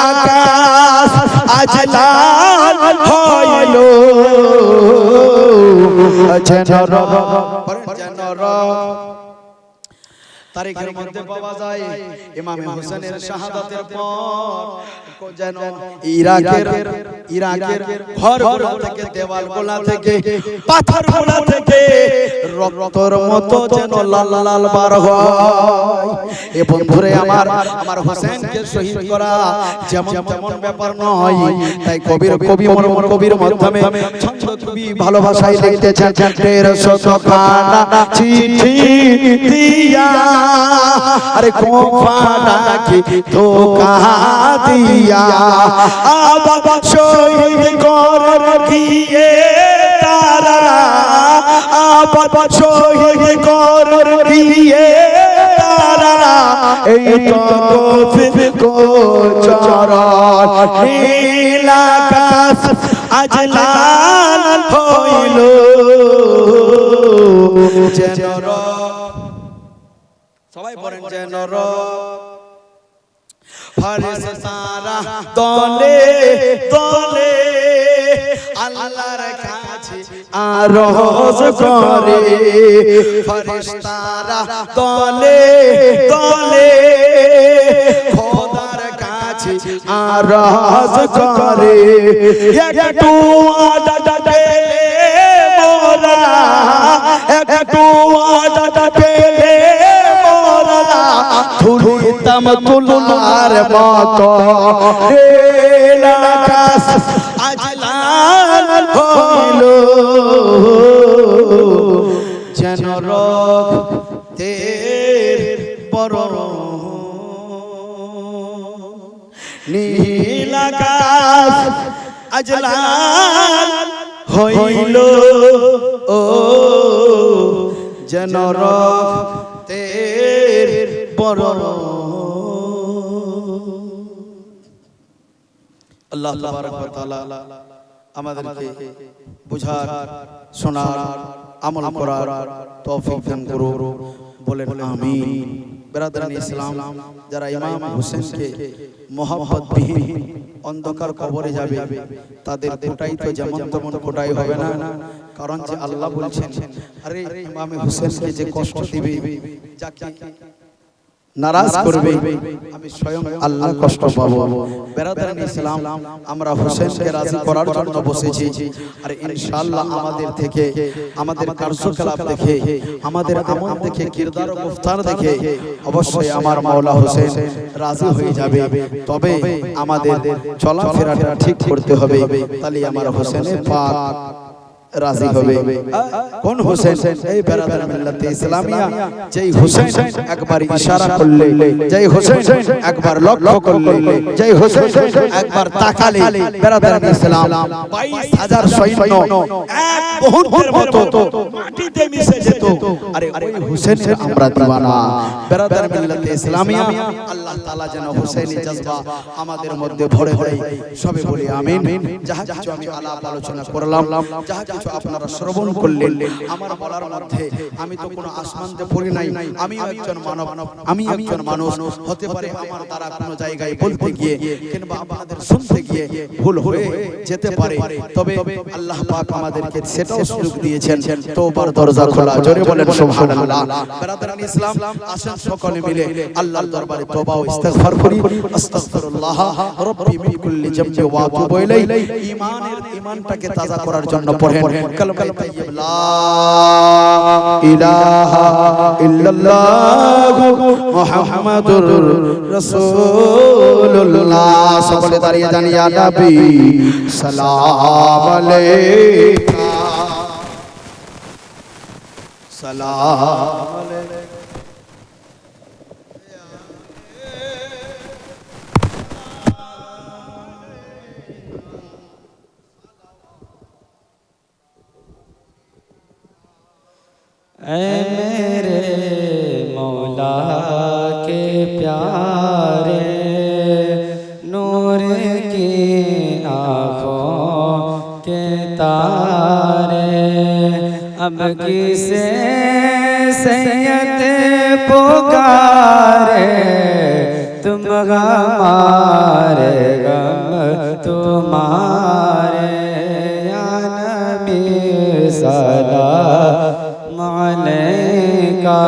আকাশ আজ লাল হইল যেন তারিখের মধ্যে পাওয়া যায় ইমাম হোসেনের শাহাদাতের পর যেন ইরাকের ঘরগুলো থেকে দেওয়ালগুলো থেকে পাথরগুলো থেকে রক্তের মতো যেন লাল লাল বার হয় এ বন্ধুরে আমার হোসেনকে শহীদ করা যেমন তেমন ব্যাপার নয় তাই কবির মাধ্যমে ছন্দ খুবই ভালো ভাষায় লিখতেছেন 150 খানা চিঠি দিয়া আরে কুফারাকে ধোঁকা দিয়া আবার শহীদ করে দিয়ে তারা আবার শহীদ করে দিয়ে তারা এই তো কুফির গো চরণ নীলাকাশ আজ লাল হইল যেন সবাই বলেন যেন ফেরেশতারা তলে তলে আল্লাহর কাছে আরজ করে ফেরেশতারা তলে তলে খোদার কাছে আরজ করে একটু আদা পেলে মোরা একটু আদা পেলে ধুলিতাম তুলার মতো নীলাকাশ আজ লাল হইল যেন রক্তের বরণ নীলাকাশ আজ লাল হইল ও যেন রক্তের বরণ আল্লাহ তাবারক ওয়া তাআলা আমাদেরকে বুঝার শোনার আমল করার তৌফিক দান করুন বলেন আমিন বিরাদরান ইসলাম যারা ইমাম হোসেনকে মোহাম্মত বিহীন অন্ধকার কবরে যাবে তাদের কোটাই তো যেমন তেমন কোটাই হবে না কারণ যে আল্লাহ বলছেন আরে ইমাম হোসেনকে যে কষ্ট দিবে যাকে নারাজ করবে আমি স্বয়ং আল্লাহ কষ্ট পাবো বিরাদরান ইসলাম আমরা হোসেনকে রাজি করার জন্য বসেছি আর ইনশাআল্লাহ আমাদের থেকে আমাদের কার্যকলাপ দেখে আমাদের আমল দেখে কিরদার ও গুফতার দেখে অবশ্যই আমার মাওলা হোসেন রাজি হয়ে যাবে তবে আমাদের চলাফেরাটা ঠিক করতে হবে তাহলে আমার হোসেনের পাক রাজি হবে কোন হোসেন এই বিরাদর মিল্লাত ইসলামিয়া যেই হোসেন একবার ইশারা করলে যেই হোসেন একবার লক্ষ্য করলে যেই হোসেন একবার তাকালে বিরাদর ইসলাম 22000 সৈন্য এক মুহূর্তের মতো মাটিতে মিশে যেত আরে ওই হোসেনের আমরা দিওয়ানা বিরাদর মিল্লাত ইসলামিয়া আল্লাহ তাআলা যেন হোসেনি জজবা আমাদের মধ্যে ভরে দেয় সবে বলি আমিন যাহা কিছু আমি আলাপ আলোচনা করলাম যাহা কিছু আপনারা শ্রবণ করলেন আমার বলার মধ্যে আমি তো কোনো আসমানতে পড়ি নাই আমি একজন মানব আমি একজন মানুষ হতে পারে আমার দ্বারা কোনো জায়গায় বলতে গিয়ে কিংবা আপনাদের শুনতে গিয়ে ভুল হয়ে যেতে পারে তবে আল্লাহ পাক আমাদেরকে সেটাও সুযোগ দিয়েছেন। তওবার দরজা খোলা, জোরে বলেন সুবহানাল্লাহ। ব্রাদারান ইসলাম, আসেন সকলে মিলে আল্লাহর দরবারে তওবা ও ইস্তিগফার করি। আস্তাগফিরুল্লাহ রাব্বি মিন কুল্লি যামবি ওয়া আতুবু ইলাইহি। ঈমানটাকে তাজা করার জন্য পড়েন কালেমায়ে তাইয়্যিব, লা ইলাহা ইল্লাল্লাহু মুহাম্মাদুর রাসূলুল্লাহ। সকলে দাঁড়িয়ে যান, ইয়া নবী সালাম আলাইকা, সালাম আলাইকা। ऐ मेरे मौला के प्यारे, नूर की आँखों के तारे, अब किसे सैयद पुकारे, तुम हमारे गम तुम्हारे, या नबी सलाम अलैका,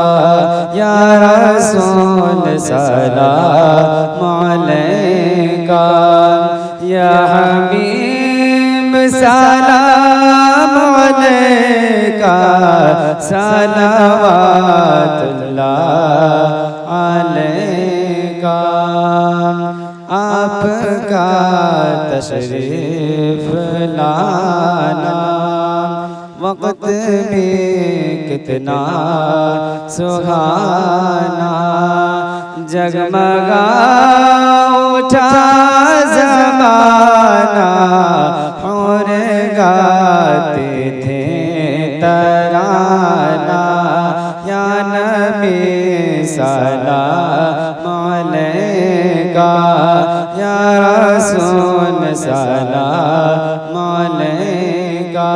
या रसूल सलाम अलैका, या हबीब सलाम अलैका, सलावतुल्लाह अलैका। आपका तशरीफ लाना वक्त में कितना सुहाना, जगमगा उठा ज़माना, और गाते थे तराना, या नबी सलाम अलैका, या रसूल सलाम अलैका,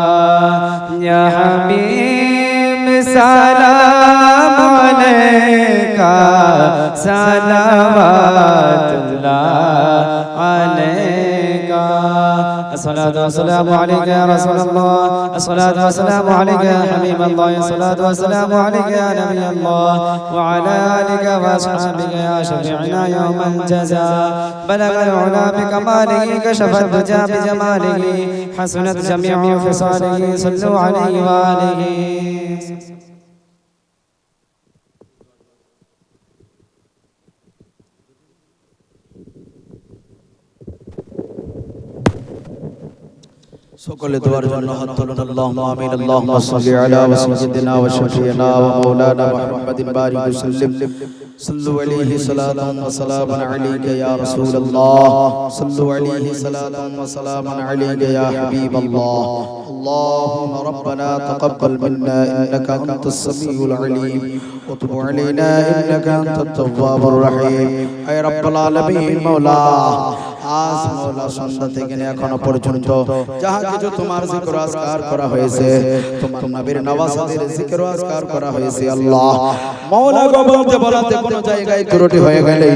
या हबीब सलाम अलैका, सलावतुल्लाह अलैका। अस्सलातु वस्सलामु अलैका या रसूलल्लाह, अस्सलातु वस्सलामु अलैका या हबीबल्लाह, अस्सलातु वस्सलामु अलैका या नबियल्लाह, व अला आलिका व अस्हाबिका या शफीअना यौमल जज़ा। बलगल उला बिकमालिही, कशफत दुजा बिजमालिही, हसनत जमीउ खिसालिही, सल्लु अलैहि व आलिहि। সকলে দোয়ার জন্য হাত তুলুন। আল্লাহুম্মা আমিন। আল্লাহুম্মা সাল্লি আলা সাইয়্যিদিনা ওয়া শাফিঈনা ওয়া মাওলানা মুহাম্মাদিন বারিক ওয়া সাল্লিম। সাল্লু আলাইহি সালাতান ওয়া সালামান আলাইকা ইয়া রাসূলুল্লাহ, সাল্লু আলাইহি সালাতান ওয়া সালামান আলাইকা ইয়া হাবিবাল্লাহ। اللهم ربنا تقبل منا إنك أنت السميع العليم وتب علينا إنك أنت التواب الرحيم। أي رب العالمين مولا, আজ মওলা সন্ধ্যা থেকে এখনো পর্যন্ত যাহা কিছু তোমার জিকির আজকার করা হয়েছে, তোমার নবীর নওয়াজের জিকির আজকার করা হয়েছে, আল্লাহ মওলা গো, বলতে বলাতে কোন জায়গায় ত্রুটি হয়ে গেলে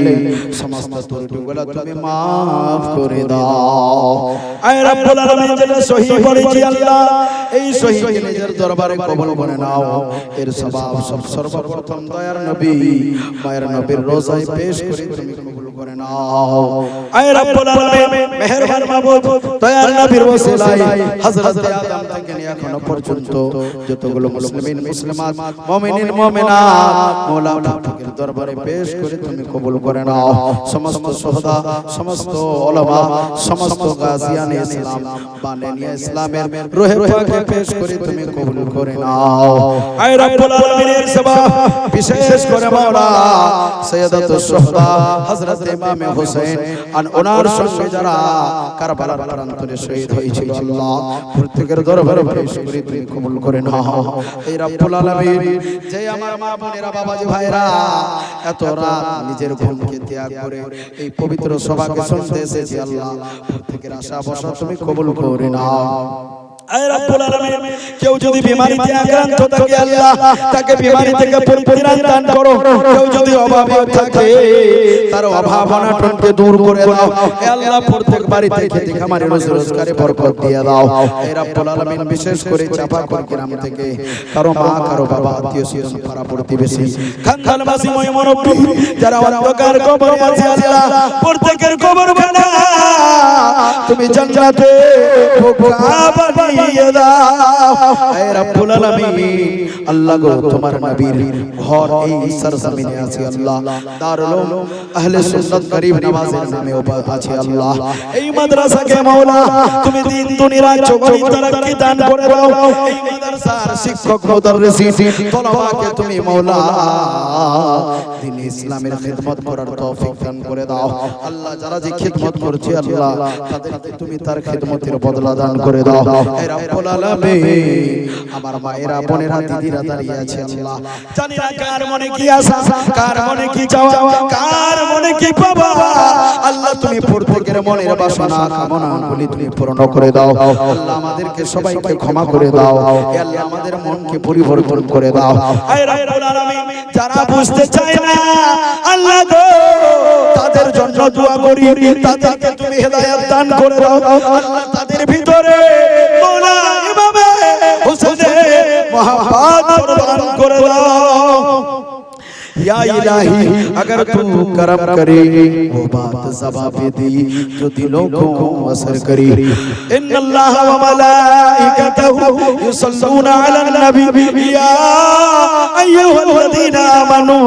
সমস্ত ত্রুটিগুলো তুমি maaf করে দাও। আয় রব্বুল আলামিন, যেটা সহিহ পড়েছি আল্লাহ, এই সহিহ নিজের দরবারে কবুল করে নাও। এর সওয়াব সব সর্বপ্রথম দয়ার নবী মায়ের নবীর রোজায় পেশ করে তুমি কবুল করে নাও। আয় রব্বুল আলামিন, মেহেরবান মাবুদ, দয়ার নবীর ওসিলায় হযরত আদম থেকে এখনো পর্যন্ত যতগুলো মুসলিমিন মুসলিমাত মুমিনিন মুমিনাত মওলা পাকের দরবারে পেশ করে তুমি কবুল করে নাও। সমস্ত শুহাদা, সমস্ত উলামা, সমস্ত গাজিয়ান ইসলাম, বানানিয়া ইসলামের রূহে পাকে পেশ করে তুমি কবুল করে নাও। আয় রব্বুল আলামিনের সওয়াব বিশেষ করে মওলা সাইয়্যিদাতুশ শুহাদা হযরত ইমাম হুসাইন আর ওনার সঙ্গে যারা কারবালার প্রান্তরে শহীদ হয়েছিল, আল্লাহ প্রত্যেকের দরবারে পেশ করে তুমি কবুল করে নাও। এই রব্বুল আলামিন, যে আমার মা বোনেরা, বাবাজি ভাইরা এত রাত নিজের ঘুমকে ত্যাগ করে এই পবিত্র সভাকে শুনতে এসেছে, আল্লাহ প্রত্যেকের আশা বসা তুমি কবুল করে নাও। আয় রব্বুল আলামিন কেউ যদি বিমারিতে আক্রান্ত থাকে আল্লাহ তাকে বিমারি থেকে পরিত্রাণ দান করো কেউ যদি অভাবে থাকে তার অভাব অনটনকে দূর করে দাও হে আল্লাহ প্রত্যেক বাড়িতে খেতে খামারে রোজগারে বরকত দিয়ে দাও হে রব্বুল আলামিন বিশেষ করে চাপাকর গ্রাম থেকে কারো মা কারো বাবা আত্মীয় স্বজন পাড়া প্রতিবেশী খানদানবাসী মুরব্বি যারা অন্ধকার কবরে আছে আল্লাহ প্রত্যেকের কবর বানা তুমি জান্নাতে বানিয়ে দাও হে রব্বুল আলামিন আল্লাহ গো তোমার নবীর ঘর এই সরজমিনে আছে আল্লাহ দারুল উলুম আহলে সুন্নাত গরিব নওয়াজের নামে আছে আল্লাহ এই মাদ্রাসাকে মাওলা তুমি দিন দুনিয়া চৌগরি তারাক্কি দান করে দাও এই মাদ্রাসার শিক্ষক মুদাররিসিন তলাবাকে তুমি মাওলা দিন ইসলামের খিদমত করার তৌফিক দান করে দাও আল্লাহ যারা যে খিদমত করছে আল্লাহ তাদেরকে তুমি তার খিদমতের বদলা দান করে দাও হে রব্বুল আলামিন আমার মায়েরা বোনেরা দিদিরা দাঁড়িয়ে আছে আল্লাহ জানি না কার মনে কি আশা কার মনে কি চাওয়া কার মনে কি পাওয়া আল্লাহ তুমি প্রত্যেকের মনের বাসনা কামনাগুলি তুমি পূর্ণ করে দাও আল্লাহ আমাদেরকে সবাইকে ক্ষমা করে দাও হে আল্লাহ আমাদের মনকে পরিবর্তন করে দাও হে রব্বুল আলামিন যারা বুঝতে চায় না আল্লাহ গো তাদের জন্য দোয়া করি তাদেরকে তুমি হেদায়েত দান করে দাও আল্লাহ তাদের ভিতরে মওলা ইমামে হুসেনের মোহাব্বত দান করে দাও या इलाही अगर तू करम करे वो बात ज़बां पे दी जो दिलों को असर करे इन्नल्लाह व मलाइकतहु युसल्लूना अलन नबी या अय्युहल्लज़ीना आमनू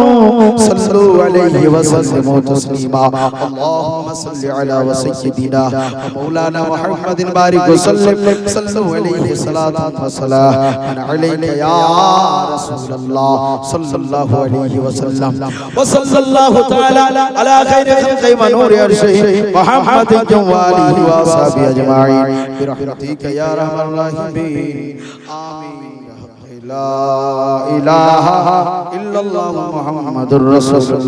सल्लू अलैहि व सल्लिमू तस्लीमा अल्लाहुम्मा सल्लि अला व सय्यिदिना व मौलाना मुहम्मदिन बारिक व सल्लिम सल्लू अलैहि सलातन व सलाम अलैका या रसूलल्लाह सल्लल्लाहु अलैहि व وصلى الله تعالى على خير خلق ونور عرشه محمد وآله وصحبه أجمعين برحمتك يا أرحم الراحمين آمين لا إله إلا الله محمد رسول الله